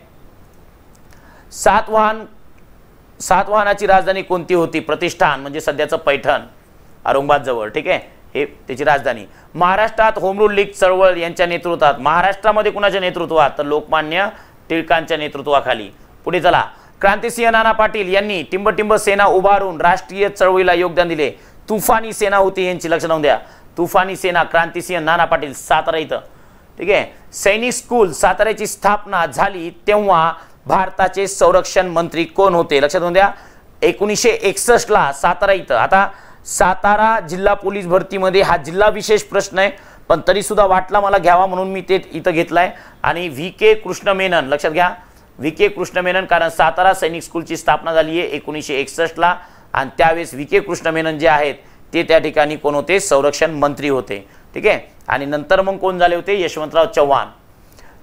Speaker 1: सातवाहनाची राजधानी कोणती होती? प्रतिष्ठान म्हणजे सध्याचं पैठण, औरंगाबाद जवळ. ठीक आहे. हे त्याची राजधानी. महाराष्ट्रात होम रूल लीग चळवळ यांच्या नेतृत्वात, महाराष्ट्रामध्ये कुणाच्या नेतृत्वात? तर लोकमान्य टिळकांच्या नेतृत्वाखाली. पुढे चला. क्रांतिसिंह नाना पाटील यांनी टिंब सेना उभारून राष्ट्रीय चळवळीला योगदान दिले. तुफानी सेना होती यांची, लक्ष राहून द्या. तुफानी सेना, क्रांतिसिंह नाना पाटील, सातारा इथं. ठीक आहे. सैनिक स्कूल साताऱ्याची स्थापना झाली तेव्हा भारताचे संरक्षण मंत्री कोण होते? लक्षात राहून द्या. 1961 ला सातारा इथं. आता सातारा जिल्हा पोलीस भरतीमध्ये हा जिल्हा विशेष प्रश्न आहे, पण तरी सुद्धा वाटला मला घ्यावा म्हणून मी ते इथं घेतलाय. आणि VK कृष्ण मेनन, लक्षात घ्या, VK कृष्ण मेनन, कारण सातारा सैनिक स्कूलची स्थापना झाली आहे 1961 ला. आणि त्यावेळेस VK कृष्ण मेनन जे आहेत ते त्या ठिकाणी कोण होते? संरक्षण मंत्री होते. ठीक आहे. आणि नंतर मग कोण झाले होते? यशवंतराव चव्हाण.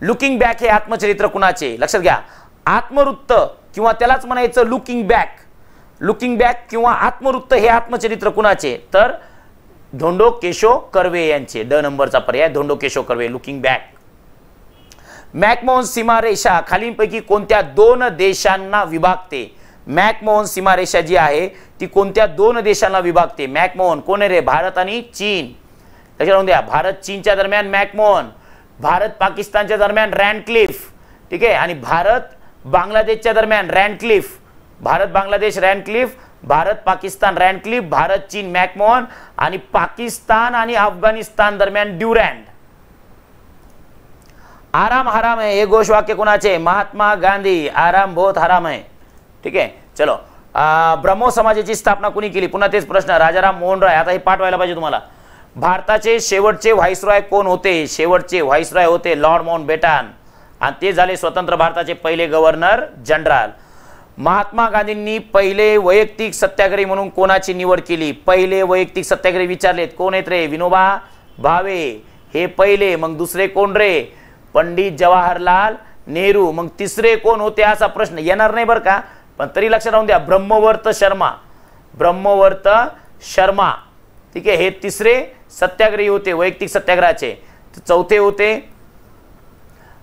Speaker 1: लुकिंग बॅक हे आत्मचरित्र कुणाचे? लक्षात घ्या. आत्मवृत्त किंवा त्यालाच म्हणायचं लुकिंग बॅक. लुकिंग बॅक किंवा आत्मवृत्त हे आत्मचरित्र कुणाचे? तर धोंडो केशव कर्वे यांचे. ड नंबरचा पर्याय Dhondo Keshav Karve. Looking back. McMahon सीमारेषा खालीलपैकी कोणत्या 2 देशांना विभागते? मॅकमोहन सीमारेषा जी आहे ती कोणत्या 2 देशांना विभागते? मॅकमोहन कोण आहे रे? भारत आणि चीन. लक्षात राहून द्या. भारत चीनच्या दरम्यान मॅकमोहन, भारत पाकिस्तानच्या दरम्यान रॅडक्लिफ. ठीक आहे. आणि भारत बांगलादेशच्या दरम्यान Radcliffe. Bharat Bangladesh Radcliffe, Bharat Pakistan Radcliffe, Bharat चीन मॅकमोहन, आणि पाकिस्तान आणि अफगाणिस्तान दरम्यान ड्युरँड. आराम हराम है, हे घोष वाक्य कोणाचे? महात्मा गांधी. आराम बहुत हराम है. ठीक आहे, चलो. ब्रह्मो समाजाची स्थापना कुणी केली? पुन्हा तेच प्रश्न. राजाराम मोहन राय. आता हे पाठ व्हायला पाहिजे तुम्हाला. भारताचे शेवटचे व्हाईसरॉय कोण होते? शेवटचे व्हाईसरॉय होते लॉर्ड माउंटबॅटन आणि ते झाले स्वतंत्र भारताचे पहिले गव्हर्नर जनरल. महात्मा गांधींनी पहिले वैयक्तिक सत्याग्रही म्हणून कोणाची निवड केली? पहिले वैयक्तिक सत्याग्रही विचारलेत. कोण आहेत रे? विनोबा भावे हे पहिले. मग दुसरे कोण रे? पंडित जवाहरलाल नेहरू. मग तिसरे कोण होते असा प्रश्न येणार नाही बरं का, पण तरी लक्षात राहून द्या. ब्रह्मवर्त शर्मा. ब्रह्मवर्त शर्मा. ठीक आहे, हे तिसरे सत्याग्रही होते वैयक्तिक सत्याग्रहाचे. चौथे होते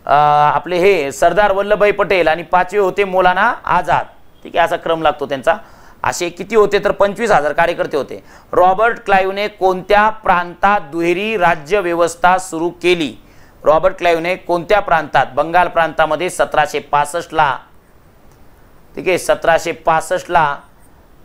Speaker 1: आपले हे सरदार वल्लभभाई पटेल आणि पाचवे होते मौलाना आझाद. ठीक आहे, असा क्रम लागतो त्यांचा. असे किती होते तर 25,000 कार्यकर्ते होते. रॉबर्ट क्लाइव्हने कोणत्या प्रांतात दुहेरी राज्य व्यवस्था सुरू केली? रॉबर्ट क्लाइव्हने कोणत्या प्रांतात? बंगाल प्रांतामध्ये 1765 ला. ठीक आहे, 1765 ला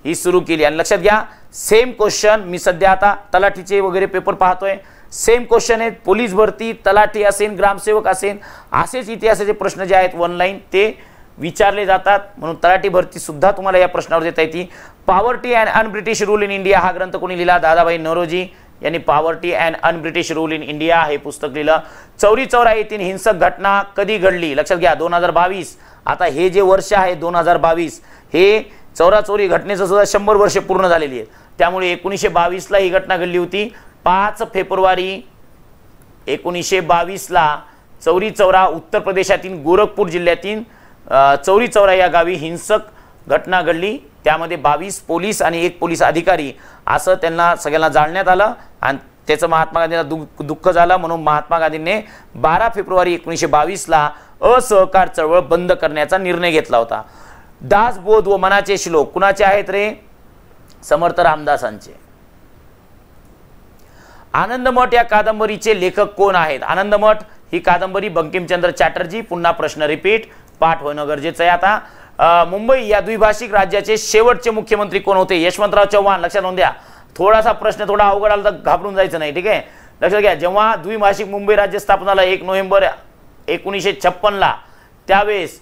Speaker 1: ही सुरू केली. आणि लक्षात घ्या, सेम क्वेश्चन मी सध्या आता तलाठीचे वगैरे पेपर पाहतोय. सेम क्वेश्चन आहेत. पोलीस भरती, तलाठी असेल, ग्रामसेवक असेल, असेच इतिहासाचे प्रश्न जे आहेत ऑनलाईन ते विचारले जातात. म्हणून तलाठी भरती सुद्धा तुम्हाला या प्रश्नावर देता येते. Poverty and un British rule in India हा ग्रंथ कोणी लिहिला? दादाभाई नौरोजी यांनी poverty and un British rule in India हे पुस्तक लिहिलं. चौरी चौरा येथील हिंसक घटना कधी घडली? लक्षात घ्या, 2022. आता हे जे वर्ष आहे 2022, हे चौराचौरी घटनेचं सुद्धा 100 वर्ष पूर्ण झालेली आहेत. त्यामुळे 1922 ला ही घटना घडली होती. 5 फेब्रुवारी 1922 ला चौरी चौरा उत्तर प्रदेशातील गोरखपूर जिल्ह्यातील चौरी चौरा या गावी हिंसक घटना घडली. त्यामध्ये 22 पोलीस आणि 1 पोलीस अधिकारी असं त्यांना सगळ्यांना जाळण्यात आलं आणि त्याचं महात्मा गांधींना दुःख झालं. म्हणून महात्मा गांधींनी 12 फेब्रुवारी 1922 ला असहकार चळवळ बंद करण्याचा निर्णय घेतला होता. दासबोध व मनाचे श्लोक कुणाचे आहेत रे? समर्थ रामदासांचे. आनंदमठ या कादंबरीचे लेखक कोण आहेत? आनंदमठ ही कादंबरी बंकिमचंद्र चॅटर्जी. पुन्हा प्रश्न रिपीट, पाठ होणं गरजेचं आहे. आता मुंबई या द्विभाषिक राज्याचे शेवटचे मुख्यमंत्री कोण होते? यशवंतराव चव्हाण. लक्षात राहून द्या, थोडासा प्रश्न थोडा अवघड आला तर घाबरून जायचं नाही. ठीक आहे, लक्षात घ्या. जेव्हा द्विभाषिक मुंबई राज्य स्थापन झालं 1 नोव्हेंबर 1956 ला, त्यावेळेस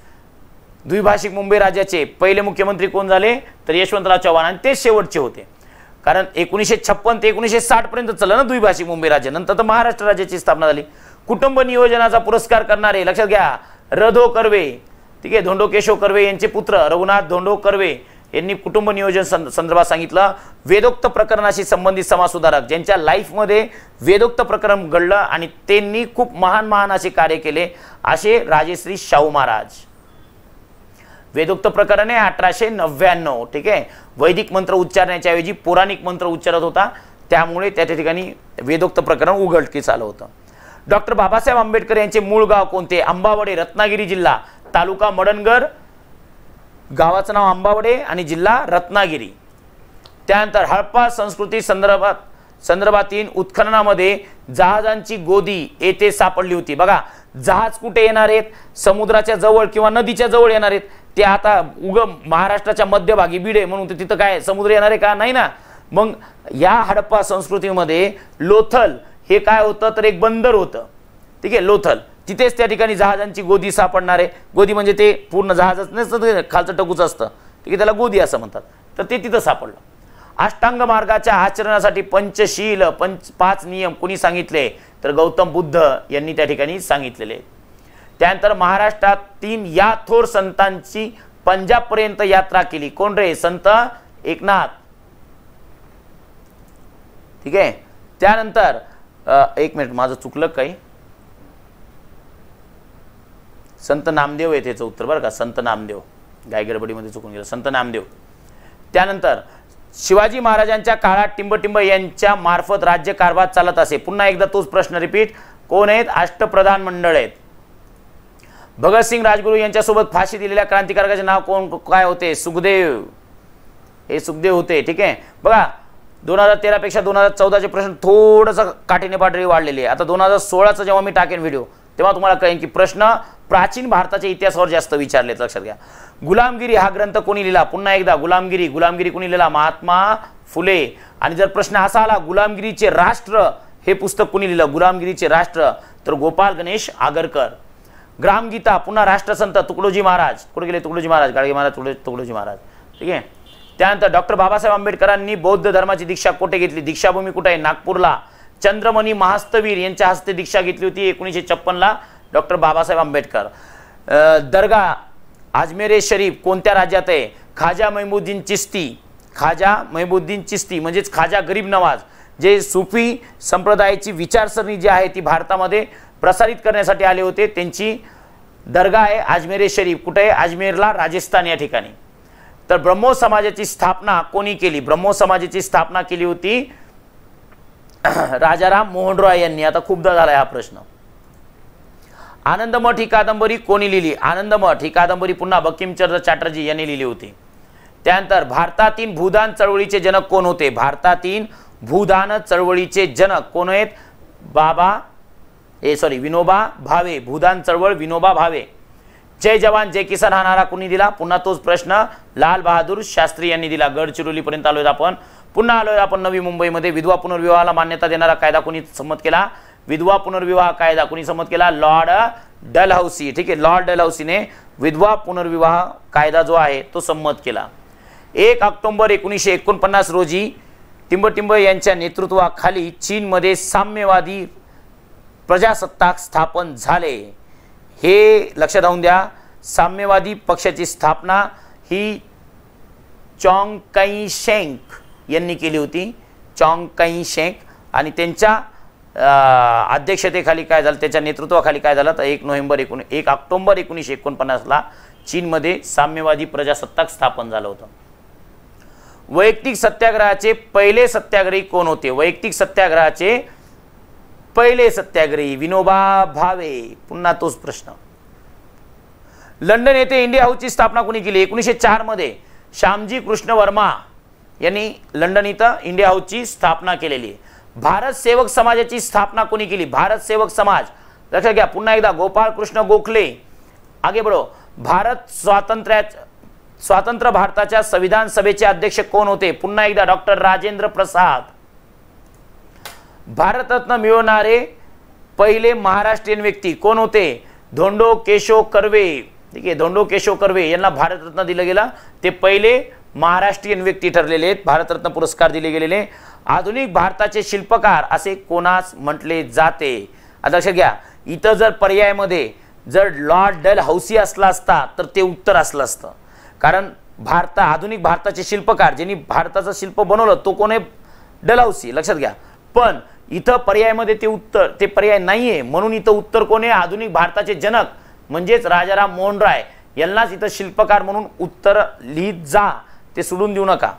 Speaker 1: द्विभाषिक मुंबई राज्याचे पहिले मुख्यमंत्री कोण झाले तर यशवंतराव चव्हाण, आणि ते शेवटचे होते. कारण 1956 ते 1960 पर्यंत चाललं ना द्विभाषिक मुंबई राज्य. नंतर तर महाराष्ट्र राज्याची स्थापना झाली. कुटुंब नियोजनाचा पुरस्कार करणारे लक्षात घ्या रधो कर्वे. ठीक आहे, धोंडो केशव कर्वे यांचे पुत्र रघुनाथ धोंडो कर्वे यांनी कुटुंब नियोजन संदर्भात सांगितलं. वेदोक्त प्रकरणाशी संबंधित समाजसुधारक ज्यांच्या लाईफमध्ये वेदोक्त प्रकरण घडलं आणि त्यांनी खूप महान महान असे कार्य केले असे राजेश्री शाहू महाराज. वेदोक्त प्रकरण आहे 1899. ठीक आहे, वैदिक मंत्र उच्चारण्याच्या ऐवजी पौराणिक मंत्र उच्चारत होता, त्यामुळे त्या ठिकाणी वेदोक्त प्रकरण उघडकीस आलं होतं. डॉक्टर बाबासाहेब आंबेडकर यांचे मूळ गाव कोणते? अंबावडे, रत्नागिरी जिल्हा, तालुका मडणगड, गावाचं नाव अंबावडे आणि जिल्हा रत्नागिरी. त्यानंतर हडप्पा संस्कृती संदर्भातील उत्खननामध्ये जहाजांची गोदी येथे सापडली होती. बघा, जहाज कुठे येणार आहेत? समुद्राच्या जवळ किंवा नदीच्या जवळ येणार आहेत. ते आता महाराष्ट्राच्या मध्यभागी बीड आहे म्हणून तिथं काय समुद्र येणार आहे का? नाही ना. मग या हडप्पा संस्कृतीमध्ये लोथल हे काय होतं तर एक बंदर होतं. ठीक आहे, लोथल, तिथेच त्या ठिकाणी जहाजांची गोदी सापडणार आहे. गोदी म्हणजे ते पूर्ण जहाजच नसतं, खालचं टकूच असतं. ठीक आहे, त्याला गोदी असं म्हणतात. तर ते तिथं सापडलं. अष्टांग मार्गाच्या आचरणासाठी पंचशील 5 नियम कोणी सांगितले तर गौतम बुद्ध यांनी त्या ठिकाणी सांगितलेले. त्यानंतर महाराष्ट्रात 3 या थोर संतांची पंजाब पर्यंत यात्रा केली. कोण रे? संत एकनाथ. ठीक आहे, त्यानंतर 1 मिनिट माझं चुकलं काही. संत नामदेव आहे त्याचं उत्तर बरं का. संत नामदेव, गाय गडबडीमध्ये चुकून गेलं. संत नामदेव. त्यानंतर शिवाजी महाराजांच्या काळात टिंबटिंब यांच्या मार्फत राज्यकारभार चालत असे. पुन्हा एकदा तोच प्रश्न रिपीट. कोण आहेत? अष्टप्रधान मंडळ आहेत. भगतसिंग राजगुरू यांच्यासोबत फाशी दिलेल्या क्रांतिकारकाचे नाव कोण काय होते? सुखदेव. हे सुखदेव होते. ठीक आहे, बघा 2013 पेक्षा 2014चे प्रश्न थोडंसं काठीने पाठरी वाढलेले आहे. आता 2016चा जेव्हा मी टाकेन व्हिडिओ तेव्हा तुम्हाला कळेल की प्रश्न प्राचीन भारताच्या इतिहासावर जास्त विचारलेत. लक्षात घ्या. गुलामगिरी हा ग्रंथ कोणी लिहिला? पुन्हा एकदा गुलामगिरी कोणी लिहिला? महात्मा फुले. आणि जर प्रश्न असा आला गुलामगिरीचे राष्ट्र हे पुस्तक कोणी लिहिलं? गुलामगिरीचे राष्ट्र तर गोपाल गणेश आगरकर. ग्रामगीता पुन्हा राष्ट्रसंत तुकडोजी महाराज, कुठे गेले तुकडोजी महाराज, गाडगे महाराज, तुकडोजी महाराज, ठीक आहे. त्यानंतर डॉक्टर बाबासाहेब आंबेडकरांनी बौद्ध धर्माची दीक्षा कुठे घेतली, दीक्षाभूमी कुठे आहे, नागपूरला. चंद्रमणी महास्तवीर यांच्या हस्ते दीक्षा घेतली होती 1956ला डॉक्टर बाबासाहेब आंबेडकर. दर्गा अजमेर शरीफ कोणत्या राज्यात आहे, खाजा महमूद्दीन चिश्ती, खाजा महमूद्दीन चिश्ती म्हणजेच खाजा गरीब नवाज, जे सुफी संप्रदायाची विचारसरणी जी आहे ती भारतामध्ये प्रसारित करण्यासाठी आले होते, त्यांची दर्गा आहे अजमेर शरीफ, कुठे आहे, अजमेरला, राजस्थान या ठिकाणी. तर ब्रह्मोस समाजाची स्थापना कोणी केली, ब्रह्मोस समाजाची स्थापना केली होती राजाराम मोहन रॉय यांनी. आता खूपदा झाला हा प्रश्न. आनंदमठ ही कादंबरी कोणी लिहिली, आनंदमठ ही कादंबरी पुन्हा बंकिमचंद्र चॅटर्जी यांनी लिहिली होती. त्यानंतर भारतातील भूदान चळवळीचे जनक कोण होते, भारतातील भूदान चळवळीचे जनक कोण आहेत, विनोबा भावे, भूदान चळवळ विनोबा भावे. जय जवान जय किसान हा नारा कोणी दिला, पुन्हा तोच प्रश्न लाल बहादूर शास्त्री यांनी दिला. गडचिरोलीपर्यंत आलोय आपण. पुन्हा आलोय आपण नवी मुंबईमध्ये. विधवा पुनर्विवाहाला मान्यता देणारा कायदा कोणी संमत केला, विधवा पुनर्विवाह कायदा कोणी संमत केला, लॉर्ड डलहौसी, ठीक आहे. लॉर्ड डलहौसीने विधवा पुनर्विवाह कायदा जो आहे तो संमत केला. 1 ऑक्टोबर 1949 रोजी टिंबटिंब यांच्या नेतृत्वाखाली चीनमध्ये साम्यवादी प्रजासत्ताक स्थापन झाले. हे लक्षात राहून द्या. साम्यवादी पक्षाची स्थापना ही चॉंग काई शेक यांनी केली होती, चॉंग काई शेक. आणि त्यांच्या अध्यक्षतेखाली काय झालं, त्याच्या नेतृत्वाखाली काय झालं तर 1 ऑक्टोबर 1949ला चीनमध्ये साम्यवादी प्रजासत्ताक स्थापन झालं होतं. वैयक्तिक सत्याग्रहाचे पहिले सत्याग्रही कोण होते, वैयक्तिक सत्याग्रहाचे पहिले सत्याग्रही विनोबा भावे. पुन्हा तोच प्रश्न. लंडन येथे इंडिया हाऊसची स्थापना कोणी केली, 1904 मध्ये श्यामजी कृष्ण वर्मा यांनी लंडन इथं इंडिया हाऊसची स्थापना केलेली आहे. भारत सेवक समाजाची स्थापना कोणी केली, भारत सेवक समाज. लक्षात घ्या पुन्हा एकदा, गोपाळ कृष्ण गोखले. आगे बढो. स्वतंत्र भारताच्या संविधान सभेचे अध्यक्ष कोण होते, पुन्हा एकदा डॉक्टर राजेंद्र प्रसाद. भारतरत्न मिळवणारे पहिले महाराष्ट्रीयन व्यक्ती कोण होते, धोंडो केशव कर्वे, ठीक आहे. धोंडो केशव कर्वे यांना भारतरत्न दिलं गेलं, ते पहिले महाराष्ट्रीयन व्यक्ती ठरलेले आहेत, भारतरत्न पुरस्कार दिले गेलेले. आधुनिक भारताचे शिल्पकार असे कोणास म्हटले जाते. आता लक्षात घ्या, इथं जर पर्यायामध्ये जर लॉर्ड डलहौसी असला असता तर ते उत्तर असलं असतं, कारण आधुनिक भारताचे शिल्पकार ज्यांनी भारताचं शिल्प बनवलं तो कोण आहे, डलहौसी. लक्षात घ्या. पण इथं पर्यायामध्ये ते पर्याय नाहीये, म्हणून इथं उत्तर कोण आहे, आधुनिक भारताचे जनक म्हणजेच राजाराम मोहन राय यांनाच इथं शिल्पकार म्हणून उत्तर लिहित जा, ते सोडून देऊ नका.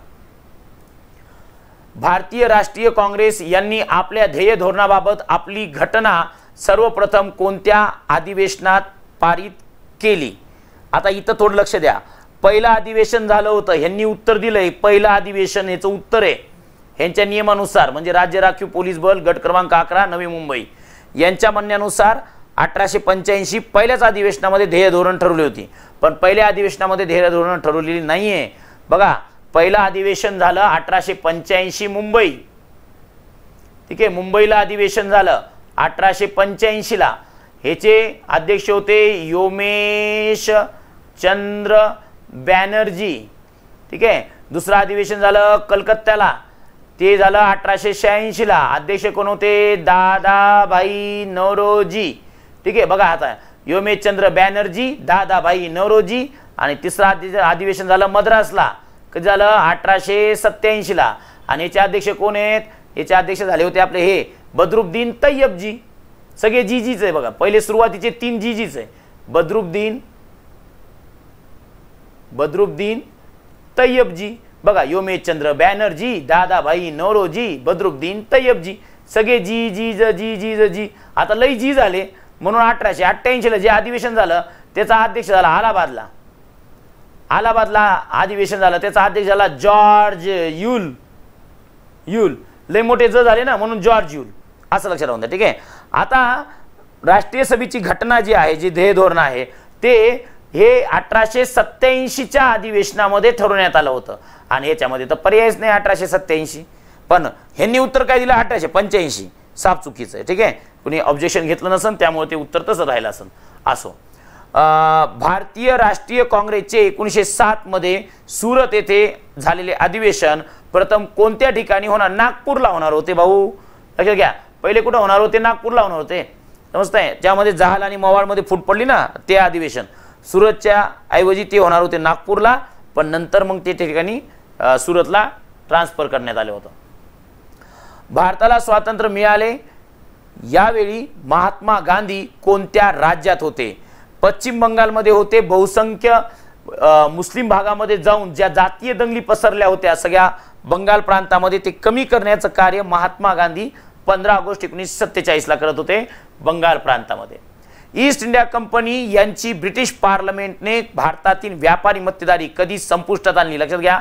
Speaker 1: भारतीय राष्ट्रीय काँग्रेस यांनी आपल्या ध्येय धोरणाबाबत आपली घटना सर्वप्रथम कोणत्या अधिवेशनात पारित केली. आता इथं थोडं लक्ष द्या. पहिलं अधिवेशन झालं होतं, ह्यांनी उत्तर दिलंय पहिलं अधिवेशन, याचं उत्तर आहे ह्यांच्या नियमानुसार, म्हणजे राज्य राखीव पोलीस बल गट क्रमांक 11 नवी मुंबई यांच्या म्हणण्यानुसार 1885 पहिल्याच अधिवेशनामध्ये ध्येय धोरण ठरवली होती. पण पहिल्या अधिवेशनामध्ये ध्येय धोरण ठरवलेली नाहीये. बघा, पहिलं अधिवेशन झालं 1885 मुंबई, ठीक आहे. मुंबईला अधिवेशन झालं 1885ला. ह्याचे अध्यक्ष होते योमेश चंद्र बॅनर्जी, ठीक आहे. दुसरं अधिवेशन झालं कलकत्त्याला, ते झालं 1886ला. अध्यक्ष कोण होते, दादाभाई नौरोजी, ठीक आहे. बघा आता योमेश चंद्र बॅनर्जी, दादाभाई नौरोजी. आणि तिसरं अधिवेशन झालं मद्रासला, कधी झालं 1887ला. आणि याचे अध्यक्ष कोण आहेत, याचे अध्यक्ष झाले होते आपले हे बद्रुद्दीन तय्यबजी. सगळे जीजीच आहे बघा, पहिले सुरुवातीचे 3 जीजीच आहे, बद्रुद्दीन तय्यबजी. बघा, योमेश चंद्र बॅनर्जी, दादाभाई नौरोजी, बद्रुद्दीन तय्यबजी, सगळे जी जी ज जी जी ज जी. आता लई जी झाले म्हणून 1888ला जे अधिवेशन झालं त्याचा अध्यक्ष झाला अलाहाबादला अधिवेशन झालं, त्याचा अध्यक्ष झाला जॉर्ज युल. लई मोठे ज झाले ना म्हणून जॉर्ज युल, असं लक्षात राहून द्या, ठीक आहे. आता राष्ट्रीय सभेची घटना जी आहे, जी ध्येय धोरण आहे, ते हे 1887च्या अधिवेशनामध्ये ठरवण्यात आलं होतं. आणि याच्यामध्ये तर पर्यायच नाही 1887. पण ह्यांनी उत्तर काय दिलं 1885, साफ चुकीचं आहे, ठीक आहे. कुणी ऑब्जेक्शन घेतलं नसन त्यामुळे ते उत्तर तसं राहिलं असन. असो. भारतीय राष्ट्रीय काँग्रेसचे 1907 मध्ये सुरत येथे झालेले अधिवेशन प्रथम कोणत्या ठिकाणी होणार? नागपूरला होणार होते भाऊ, लक्षात घ्या. पहिले कुठं होणार होते? नागपूरला होणार होते, समजतंय. ज्यामध्ये जहाल आणि मवाळमध्ये फूट पडली ना, ते अधिवेशन सुरतच्या ऐवजी ते होणार होते नागपूरला, पण नंतर मग ते ठिकाणी सुरतला ट्रान्सफर करण्यात आले होतं. भारताला स्वातंत्र्य मिळाले यावेळी महात्मा गांधी कोणत्या राज्यात होते? पश्चिम बंगालमध्ये होते. बहुसंख्य मुस्लिम भागामध्ये जाऊन ज्या जातीय दंगली पसरल्या होत्या सगळ्या बंगाल प्रांतामध्ये, ते कमी करण्याचं कार्य महात्मा गांधी 15 ऑगस्ट 1947 ला करत होते बंगाल प्रांतामध्ये. ईस्ट इंडिया कंपनी यांची ब्रिटिश पार्लमेंटने भारतातील व्यापारी मक्तेदारी कधी संपुष्टात आणली? लक्षात घ्या.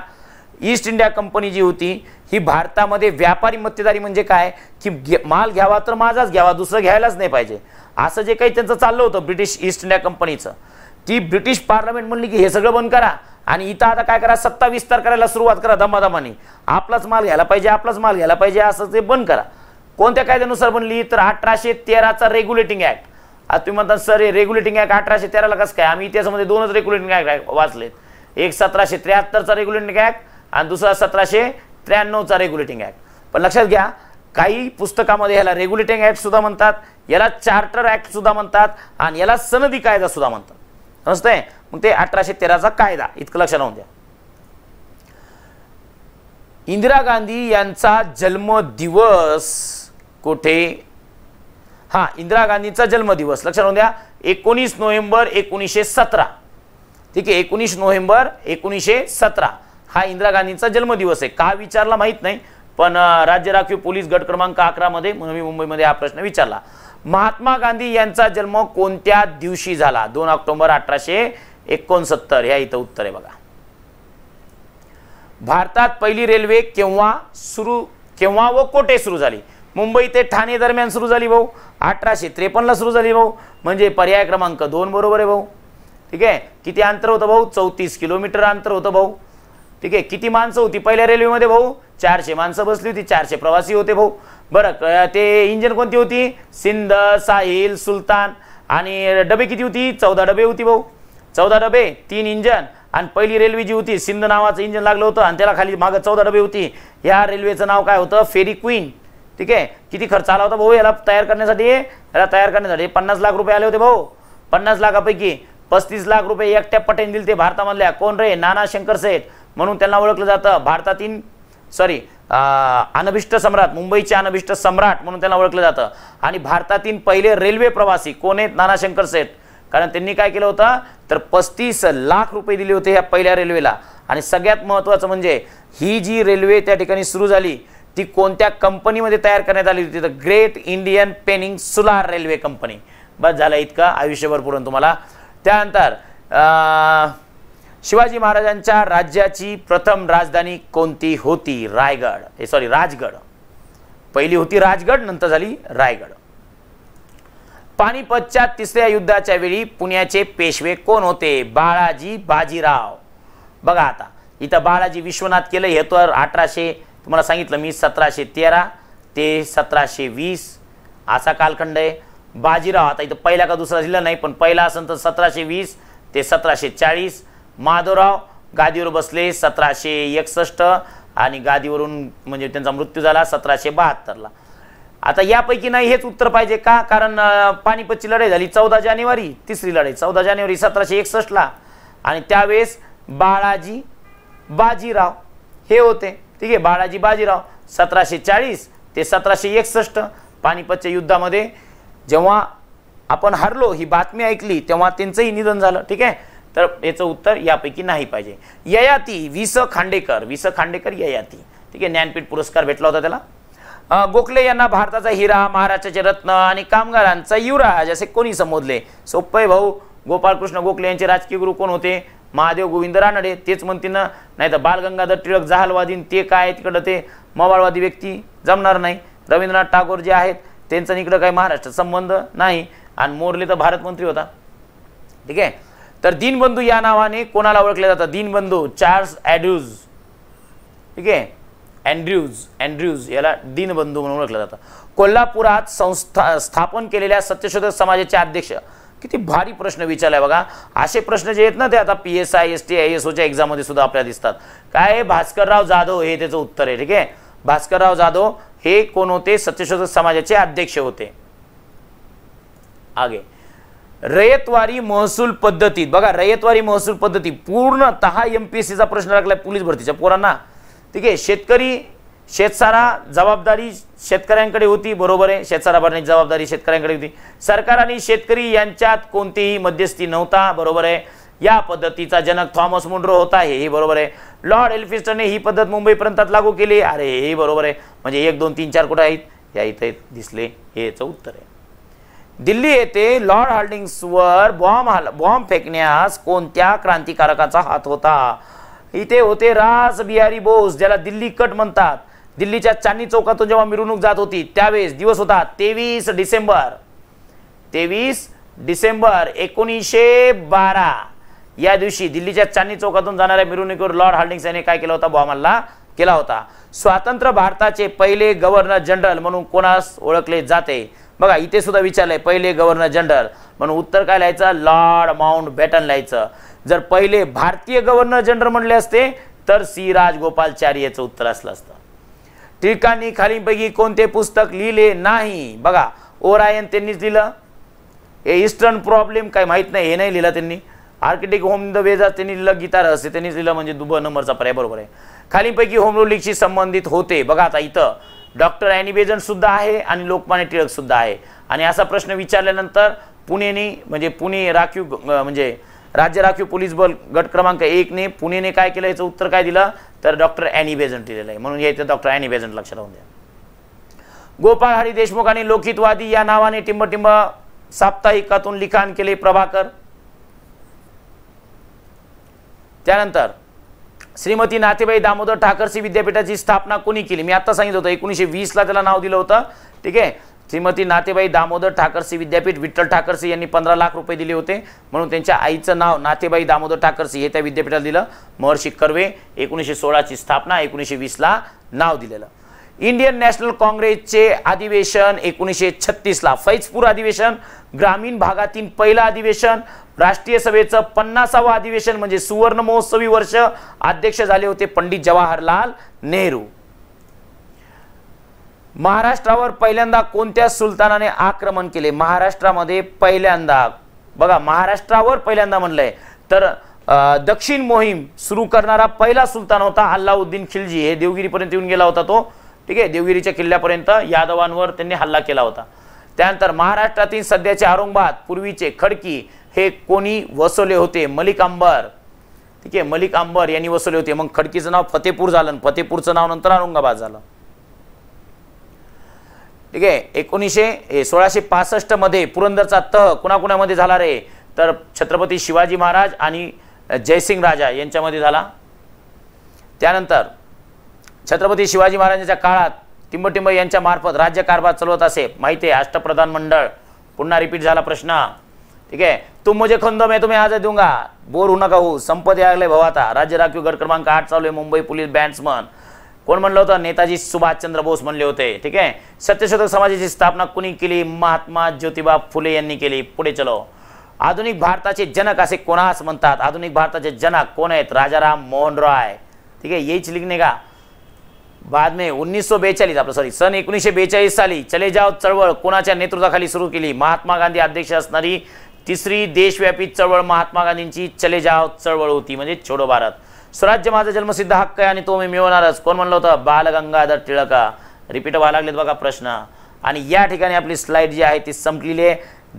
Speaker 1: ईस्ट इंडिया कंपनी जी होती ही भारतामध्ये व्यापारी मक्तेदारी म्हणजे काय की माल घ्यावा तर माझाच घ्यावा, दुसरं घ्यायलाच नाही पाहिजे, असं जे काही त्यांचं चाललं होतं ब्रिटिश ईस्ट इंडिया कंपनीचं, ती ब्रिटिश पार्लमेंट म्हणली की हे सगळं बंद करा आणि इथं आता काय करा, सत्ता विस्तार करायला सुरुवात करा दमादमाने, आपलाच माल घ्यायला पाहिजे, आपलाच माल घ्यायला पाहिजे, असं ते बंद करा. कोणत्या कायद्यानुसार बनली? तर 1813चा रेग्युलेटिंग ऍक्ट. आता तुम्ही म्हणता सर हे रेग्युलेटिंग ऍक्ट 1813 ला कसं काय? आम्ही इतिहासामध्ये दोनच रेग्युलेटिंग ऍक्ट वाचलेत, एक 1773चा रेग्युलेटिंग ऍक्ट आणि दुसरा 1793चा रेग्युलेटिंग ऍक्ट. पण लक्षात घ्या, काही पुस्तकामध्ये ह्याला रेग्युलेटिंग ऍक्ट सुद्धा म्हणतात, याला चार्टर ऍक्ट सुद्धा म्हणतात आणि याला सनदी कायदा सुद्धा म्हणतात, समजतंय. मग ते 1813चा कायदा, इतकं लक्षात राहून द्या. इंदिरा गांधी यांचा जन्मदिवस कुठे? हा, इंदिरा गांधींचा जन्मदिवस लक्षात राहून द्या 19 नोव्हेंबर 1917. ठीक आहे, 19 नोव्हेंबर 1917 हा इंदिरा गांधींचा जन्मदिवस आहे. का विचारला माहित नाही, पण राज्य राखीव पोलीस गट क्रमांक 11 मध्ये नवी मुंबईमध्ये हा प्रश्न विचारला. महात्मा गांधी यांचा जन्म कोणत्या दिवशी झाला? 2 ऑक्टोबर 1869. ह्या इथं उत्तर आहे बघा. भारतात पहिली रेल्वे केव्हा व कोठे सुरू झाली? मुंबई ते ठाणे दरम्यान सुरू झाली भाऊ, 1853 ला सुरू झाली भाऊ, म्हणजे पर्याय क्रमांक 2 बरोबर आहे भाऊ. ठीक आहे, किती अंतर होतं भाऊ? 34 किलोमीटर अंतर होतं भाऊ. ठीक आहे, किती माणसं होती पहिल्या रेल्वेमध्ये भाऊ? 400 माणसं बसली होती, 400 प्रवासी होते भाऊ. बरं, ते इंजिन कोणती होती? सिंध, साहिल, सुलतान. आणि डबे किती होती? 14 डबे होती भाऊ. 14 डबे, 3 इंजन. आणि पहिली रेल्वे जी होती सिंध नावाचं इंजन लागलं होतं आणि त्याला खाली मागं 14 डबे होती. या रेल्वेचं नाव काय होतं? फेरी क्वीन. ठीक आहे, किती खर्च आला होता भाऊ याला तयार करण्यासाठी? 50 लाख रुपये आले होते भाऊ. 50 लाखापैकी 35 लाख रुपये एकट्या पटेन दिले ते भारतामधल्या. कोण रे? नाना शंकर सेठ, म्हणून त्यांना ओळखलं जातं भारतातील अनभिष्ट सम्राट, मुंबईचे अनभिष्ट सम्राट म्हणून त्यांना ओळखलं जातं. आणि भारतातील पहिले रेल्वे प्रवासी कोण आहेत? नाना शंकर सेठ. कारण त्यांनी काय केलं होतं तर 35 लाख रुपये दिले होते ह्या पहिल्या रेल्वेला. आणि सगळ्यात महत्त्वाचं म्हणजे ही जी रेल्वे त्या ठिकाणी सुरू झाली ती कोणत्या कंपनीमध्ये तयार करण्यात आली होती? तर great Indian peninsular railway company. बस झालं इतकं, आयुष्यभर पुरण तुम्हाला. त्यानंतर शिवाजी महाराजांच्या राज्याची प्रथम राजधानी कोणती होती? राजगड. पहिली होती राजगड, नंतर झाली रायगड. पानिपतच्या तिसऱ्या युद्धाच्या वेळी पुण्याचे पेशवे कोण होते? बाळाजी बाजीराव. बघा आता इथं बाळाजी विश्वनाथ केलं हे तर 1800 तुम्हाला सांगितलं मी 1713 ते 1720 असा कालखंड आहे. बाजीराव आता इथं पहिला का दुसरा दिला नाही, पण पहिला असेल तर 1720 ते 1740. माधवराव गादीवर बसले 1761 आणि गादीवरून म्हणजे त्यांचा मृत्यू झाला 1772 ला. आता यापैकी नाही हेच उत्तर पाहिजे का? कारण पानिपतची लढाई झाली 14 जानेवारी, तिसरी लढाई 14 जानेवारी 1761 ला आणि त्यावेळेस बाळाजी बाजीराव हे होते. ठीक आहे, बाळाजी बाजीराव 1740 ते 1761 पानिपतच्या युद्धामध्ये जेव्हा आपण हरलो ही बातमी ऐकली तेव्हा त्यांचंही निधन झालं. ठीक आहे, तर याचं उत्तर यापैकी नाही पाहिजे. ययाती वि स खांडेकर ययाती. ठीक आहे, ज्ञानपीठ पुरस्कार भेटला होता त्याला. गोखले यांना भारताचा हिरा, महाराष्ट्राचे रत्न आणि कामगारांचा युवराज असे कोणी संबोधले? सोपं आहे भाऊ. गोपाळकृष्ण गोखले यांचे राजकीय गुरु कोण होते? महादेव गोविंद रानडे. तेच म्हणतील ना, नाही तर बालगंगाधर टिळक जहालवादी ते काय तिकडं ते मवाळवादी व्यक्ती जमणार नाही. रवींद्रनाथ टागोर जे आहेत त्यांचा इकडं काही महाराष्ट्र संबंध नाही आणि मोर्ले तर भारत मंत्री होता. ठीक आहे, तर दीनबंधू या नावाने कोणाला ओळखले जातं? Deenbandhu Charles Andrews. ठीक आहे, अँड्र्यूज याला दीनबंधू म्हणून ओळखलं जातं. कोल्हापुरात स्थापन केलेल्या सत्यशोधक समाजाचे अध्यक्ष किती भारी प्रश्न विचारलाय बघा. असे प्रश्न जे आहेत ना ते आता PSI ST ISOच्या एक्झाममध्ये सुद्धा आपल्याला दिसतात. काय भास्करराव जाधव हे त्याचं उत्तर आहे. ठीक आहे, भास्करराव जाधव हे कोण होते? सत्यशोधक समाजाचे अध्यक्ष होते. आगे रयतवारी महसूल पद्धतीत बघा, रयतवारी महसूल पद्धती पूर्णतः MPSCचा प्रश्न लागलाय पोलीस भरतीच्या पोरांना. ठीक आहे, शेतकरी शेतसारा जबाबदारी शेतकऱ्यांकडे होती, बरोबर आहे, शेतसारा भरण्याची जबाबदारी शेतकऱ्यांकडे होती. सरकार आणि शेतकरी यांच्यात कोणतीही मध्यस्थी नव्हता, बरोबर आहे. या पद्धतीचा जनक थॉमस मुनरो होता, हे बरोबर आहे. लॉर्ड एल्फिन्स्टनने ही पद्धत मुंबई प्रांतात लागू केली, अरे हे बरोबर आहे. म्हणजे 1 2 3 4 कुठे आहेत? या इथे दिसले, हे याचं उत्तर आहे. दिल्ली येथे लॉर्ड हार्डिंग्सवर बॉम्ब फेकण्यास कोणत्या क्रांतिकारकाचा हात होता? इथे होते रास बिहारी बोस, ज्याला दिल्ली कट म्हणतात. दिल्लीच्या चांदणी चौकातून जेव्हा मिरवणूक जात होती त्यावेळेस दिवस होता 23 डिसेंबर 1912. या दिवशी दिल्लीच्या चांदणी चौकातून जाणाऱ्या मिरवणुकीवर लॉर्ड हार्डिंग्स यांनी काय केला होता? बॉम्ब हल्ला केला होता. स्वतंत्र भारताचे पहिले गव्हर्नर जनरल म्हणून कोणास ओळखले जाते? बघा इथे सुद्धा विचारलंय पहिले गव्हर्नर जनरल म्हणून उत्तर काय लिहायचं? लॉर्ड माउंटबॅटन लिहायचं. जर पहिले भारतीय गव्हर्नर जनरल म्हणले असते तर C राजगोपालचारी याचं उत्तर असलं असतं. टिळकांनी खालीलपैकी कोणते पुस्तक लिहिले नाही? बघा ओरायन त्यांनीच लिहिलं. हे ईस्टर्न प्रॉब्लेम काय माहित नाही, हे नाही लिहिलं त्यांनी. आर्किटेक्ट होम द वेजा त्यांनी लिहिलं. गीता रहस्य त्यांनीच लिहिलं, म्हणजे 2 नंबरचा पर्याय बरोबर आहे. खालीलपैकी होम रूलिंगशी संबंधित होते? बघा आता इथं डॉक्टर ॲनी बेझंट सुद्धा आहे आणि लोकमान्य टिळक सुद्धा आहे. आणि असा प्रश्न विचारल्यानंतर पुणेने म्हणजे पुणे राखीव म्हणजे राज्य राखीव पोलीस बल गट क्रमांक 1 ने पुणेने काय केलं? याचं उत्तर काय दिलं? तर डॉक्टर ॲनी बेझंट दिलेलं आहे, म्हणून हे डॉक्टर ॲनी बेझंट लक्षात राहून द्या. गोपाळ हरी देशमुख आणि लोकहितवादी या नावाने टिंबटिंब साप्ताहिकातून लिखाण केले प्रभाकर. त्यानंतर श्रीमती नाथेबाई दामोदर ठाकरसी विद्यापीठाची स्थापना कोणी केली? मी आता सांगितलं होतं 1920 ला त्याला नाव दिलं होतं. ठीक आहे, श्रीमती नाथेबाई दामोदर ठाकरसी विद्यापीठ. विठ्ठल ठाकरसी यांनी 15 लाख रुपये दिले होते, म्हणून त्यांच्या आईचं नाव नाथेबाई दामोदर ठाकरसी हे त्या विद्यापीठाला दिलं. महर्षी कर्वे 1916 ची स्थापना, 1920 ला नाव दिलेलं. इंडियन नॅशनल काँग्रेसचे अधिवेशन 1936 ला. फैजपूर अधिवेशन ग्रामीण भागातील पहिलं अधिवेशन. राष्ट्रीय सभेचं 50वे अधिवेशन म्हणजे सुवर्ण महोत्सवी वर्ष. अध्यक्ष झाले होते पंडित जवाहरलाल नेहरू. महाराष्ट्रावर पहिल्यांदा कोणत्या सुलतानाने आक्रमण केले? महाराष्ट्रामध्ये पहिल्यांदा बघा, महाराष्ट्रावर पहिल्यांदा म्हणलंय तर दक्षिण मोहीम सुरू करणारा पहिला सुलतान होता अल्लाउद्दीन खिलजी. हे देवगिरीपर्यंत येऊन गेला होता तो. ठीक आहे, देवगिरीच्या किल्ल्यापर्यंत यादवांवर त्यांनी हल्ला केला होता. त्यानंतर महाराष्ट्रातील सध्याचे औरंगाबाद, पूर्वीचे खडकी हे कोणी वसवले होते? मलिक अंबर. ठीक आहे, मलिक अंबर यांनी वसवले होते. मग खडकीचं नाव फतेपूर झालं, फतेपूरचं नाव नंतर औरंगाबाद झालं. ठीक आहे, 1665 मध्ये पुरंदरचा तह कुणाकुणामध्ये झाला रे? तर छत्रपती शिवाजी महाराज आणि जयसिंग राजा यांच्यामध्ये झाला. त्यानंतर छत्रपती शिवाजी महाराजांच्या काळात टिंबटिंब यांच्या मार्फत राज्यकारभार चालवत असे, माहिती आहे, अष्टप्रधान मंडळ. पुन्हा रिपीट झाला प्रश्न. ठीक आहे, तुम मुझे खून दो मैं तुम्हें आजादी दूंगा. बोर होऊ नका हो, संपत यायला भाऊ आता. राज्य राखीव गट क्रमांक 8 चालू आहे. मुंबई पोलीस बँड्समन कोण म्हणलं होतं? नेताजी सुभाषचंद्र बोस म्हणले होते. ठीक आहे, सत्यशोधक समाजाची स्थापना कुणी केली? महात्मा ज्योतिबा फुले यांनी केली. पुढे चलो. आधुनिक भारताचे जनक असे कोणास म्हणतात? आधुनिक भारताचे जनक कोण आहेत? राजाराम मोहन रॉय. ठीक आहे, यहीच लिखने का बाद में 1942 आपलं सॉरी सन 1942 साली चले जाव चळवळ कोणाच्या नेतृत्वाखाली सुरू केली? महात्मा गांधी अध्यक्ष असणारी तिसरी देशव्यापी चळवळ महात्मा गांधींची चले जाव चळवळ होती, म्हणजे छोडो भारत. स्वराज्य माझा जन्मसिद्ध हक्क आहे आणि तो मी मिळवणारच. कोण म्हणलं होतं? बाल गंगाधर टिळक. रिपीट व्हायला लागलेत बघा प्रश्न. आणि या ठिकाणी आपली स्लाइड जी आहे ती संपलेली आहे.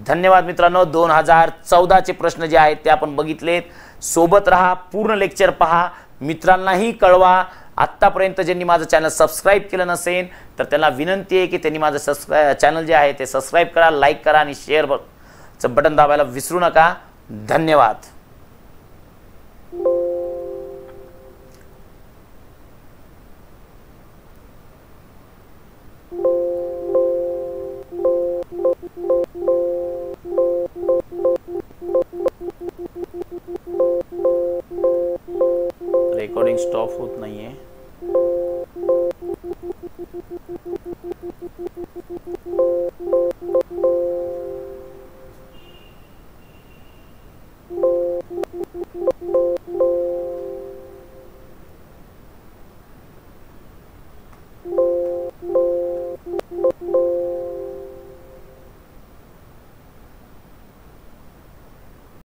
Speaker 1: धन्यवाद मित्रांनो. 2014 चे प्रश्न जे आहेत ते आपण बघितलेत. सोबत राहा, पूर्ण लेक्चर पहा, मित्रांनाही कळवा. आत्तापर्यंत ज्यांनी माझं चॅनल सबस्क्राईब केलं नसेल तर त्यांना विनंती आहे की त्यांनी माझं चॅनल जे आहे ते सबस्क्राईब करा, लाईक करा आणि शेअरचं बटन दाबायला विसरू नका. धन्यवाद. रेकॉर्डिंग स्टॉप होत नाहीये.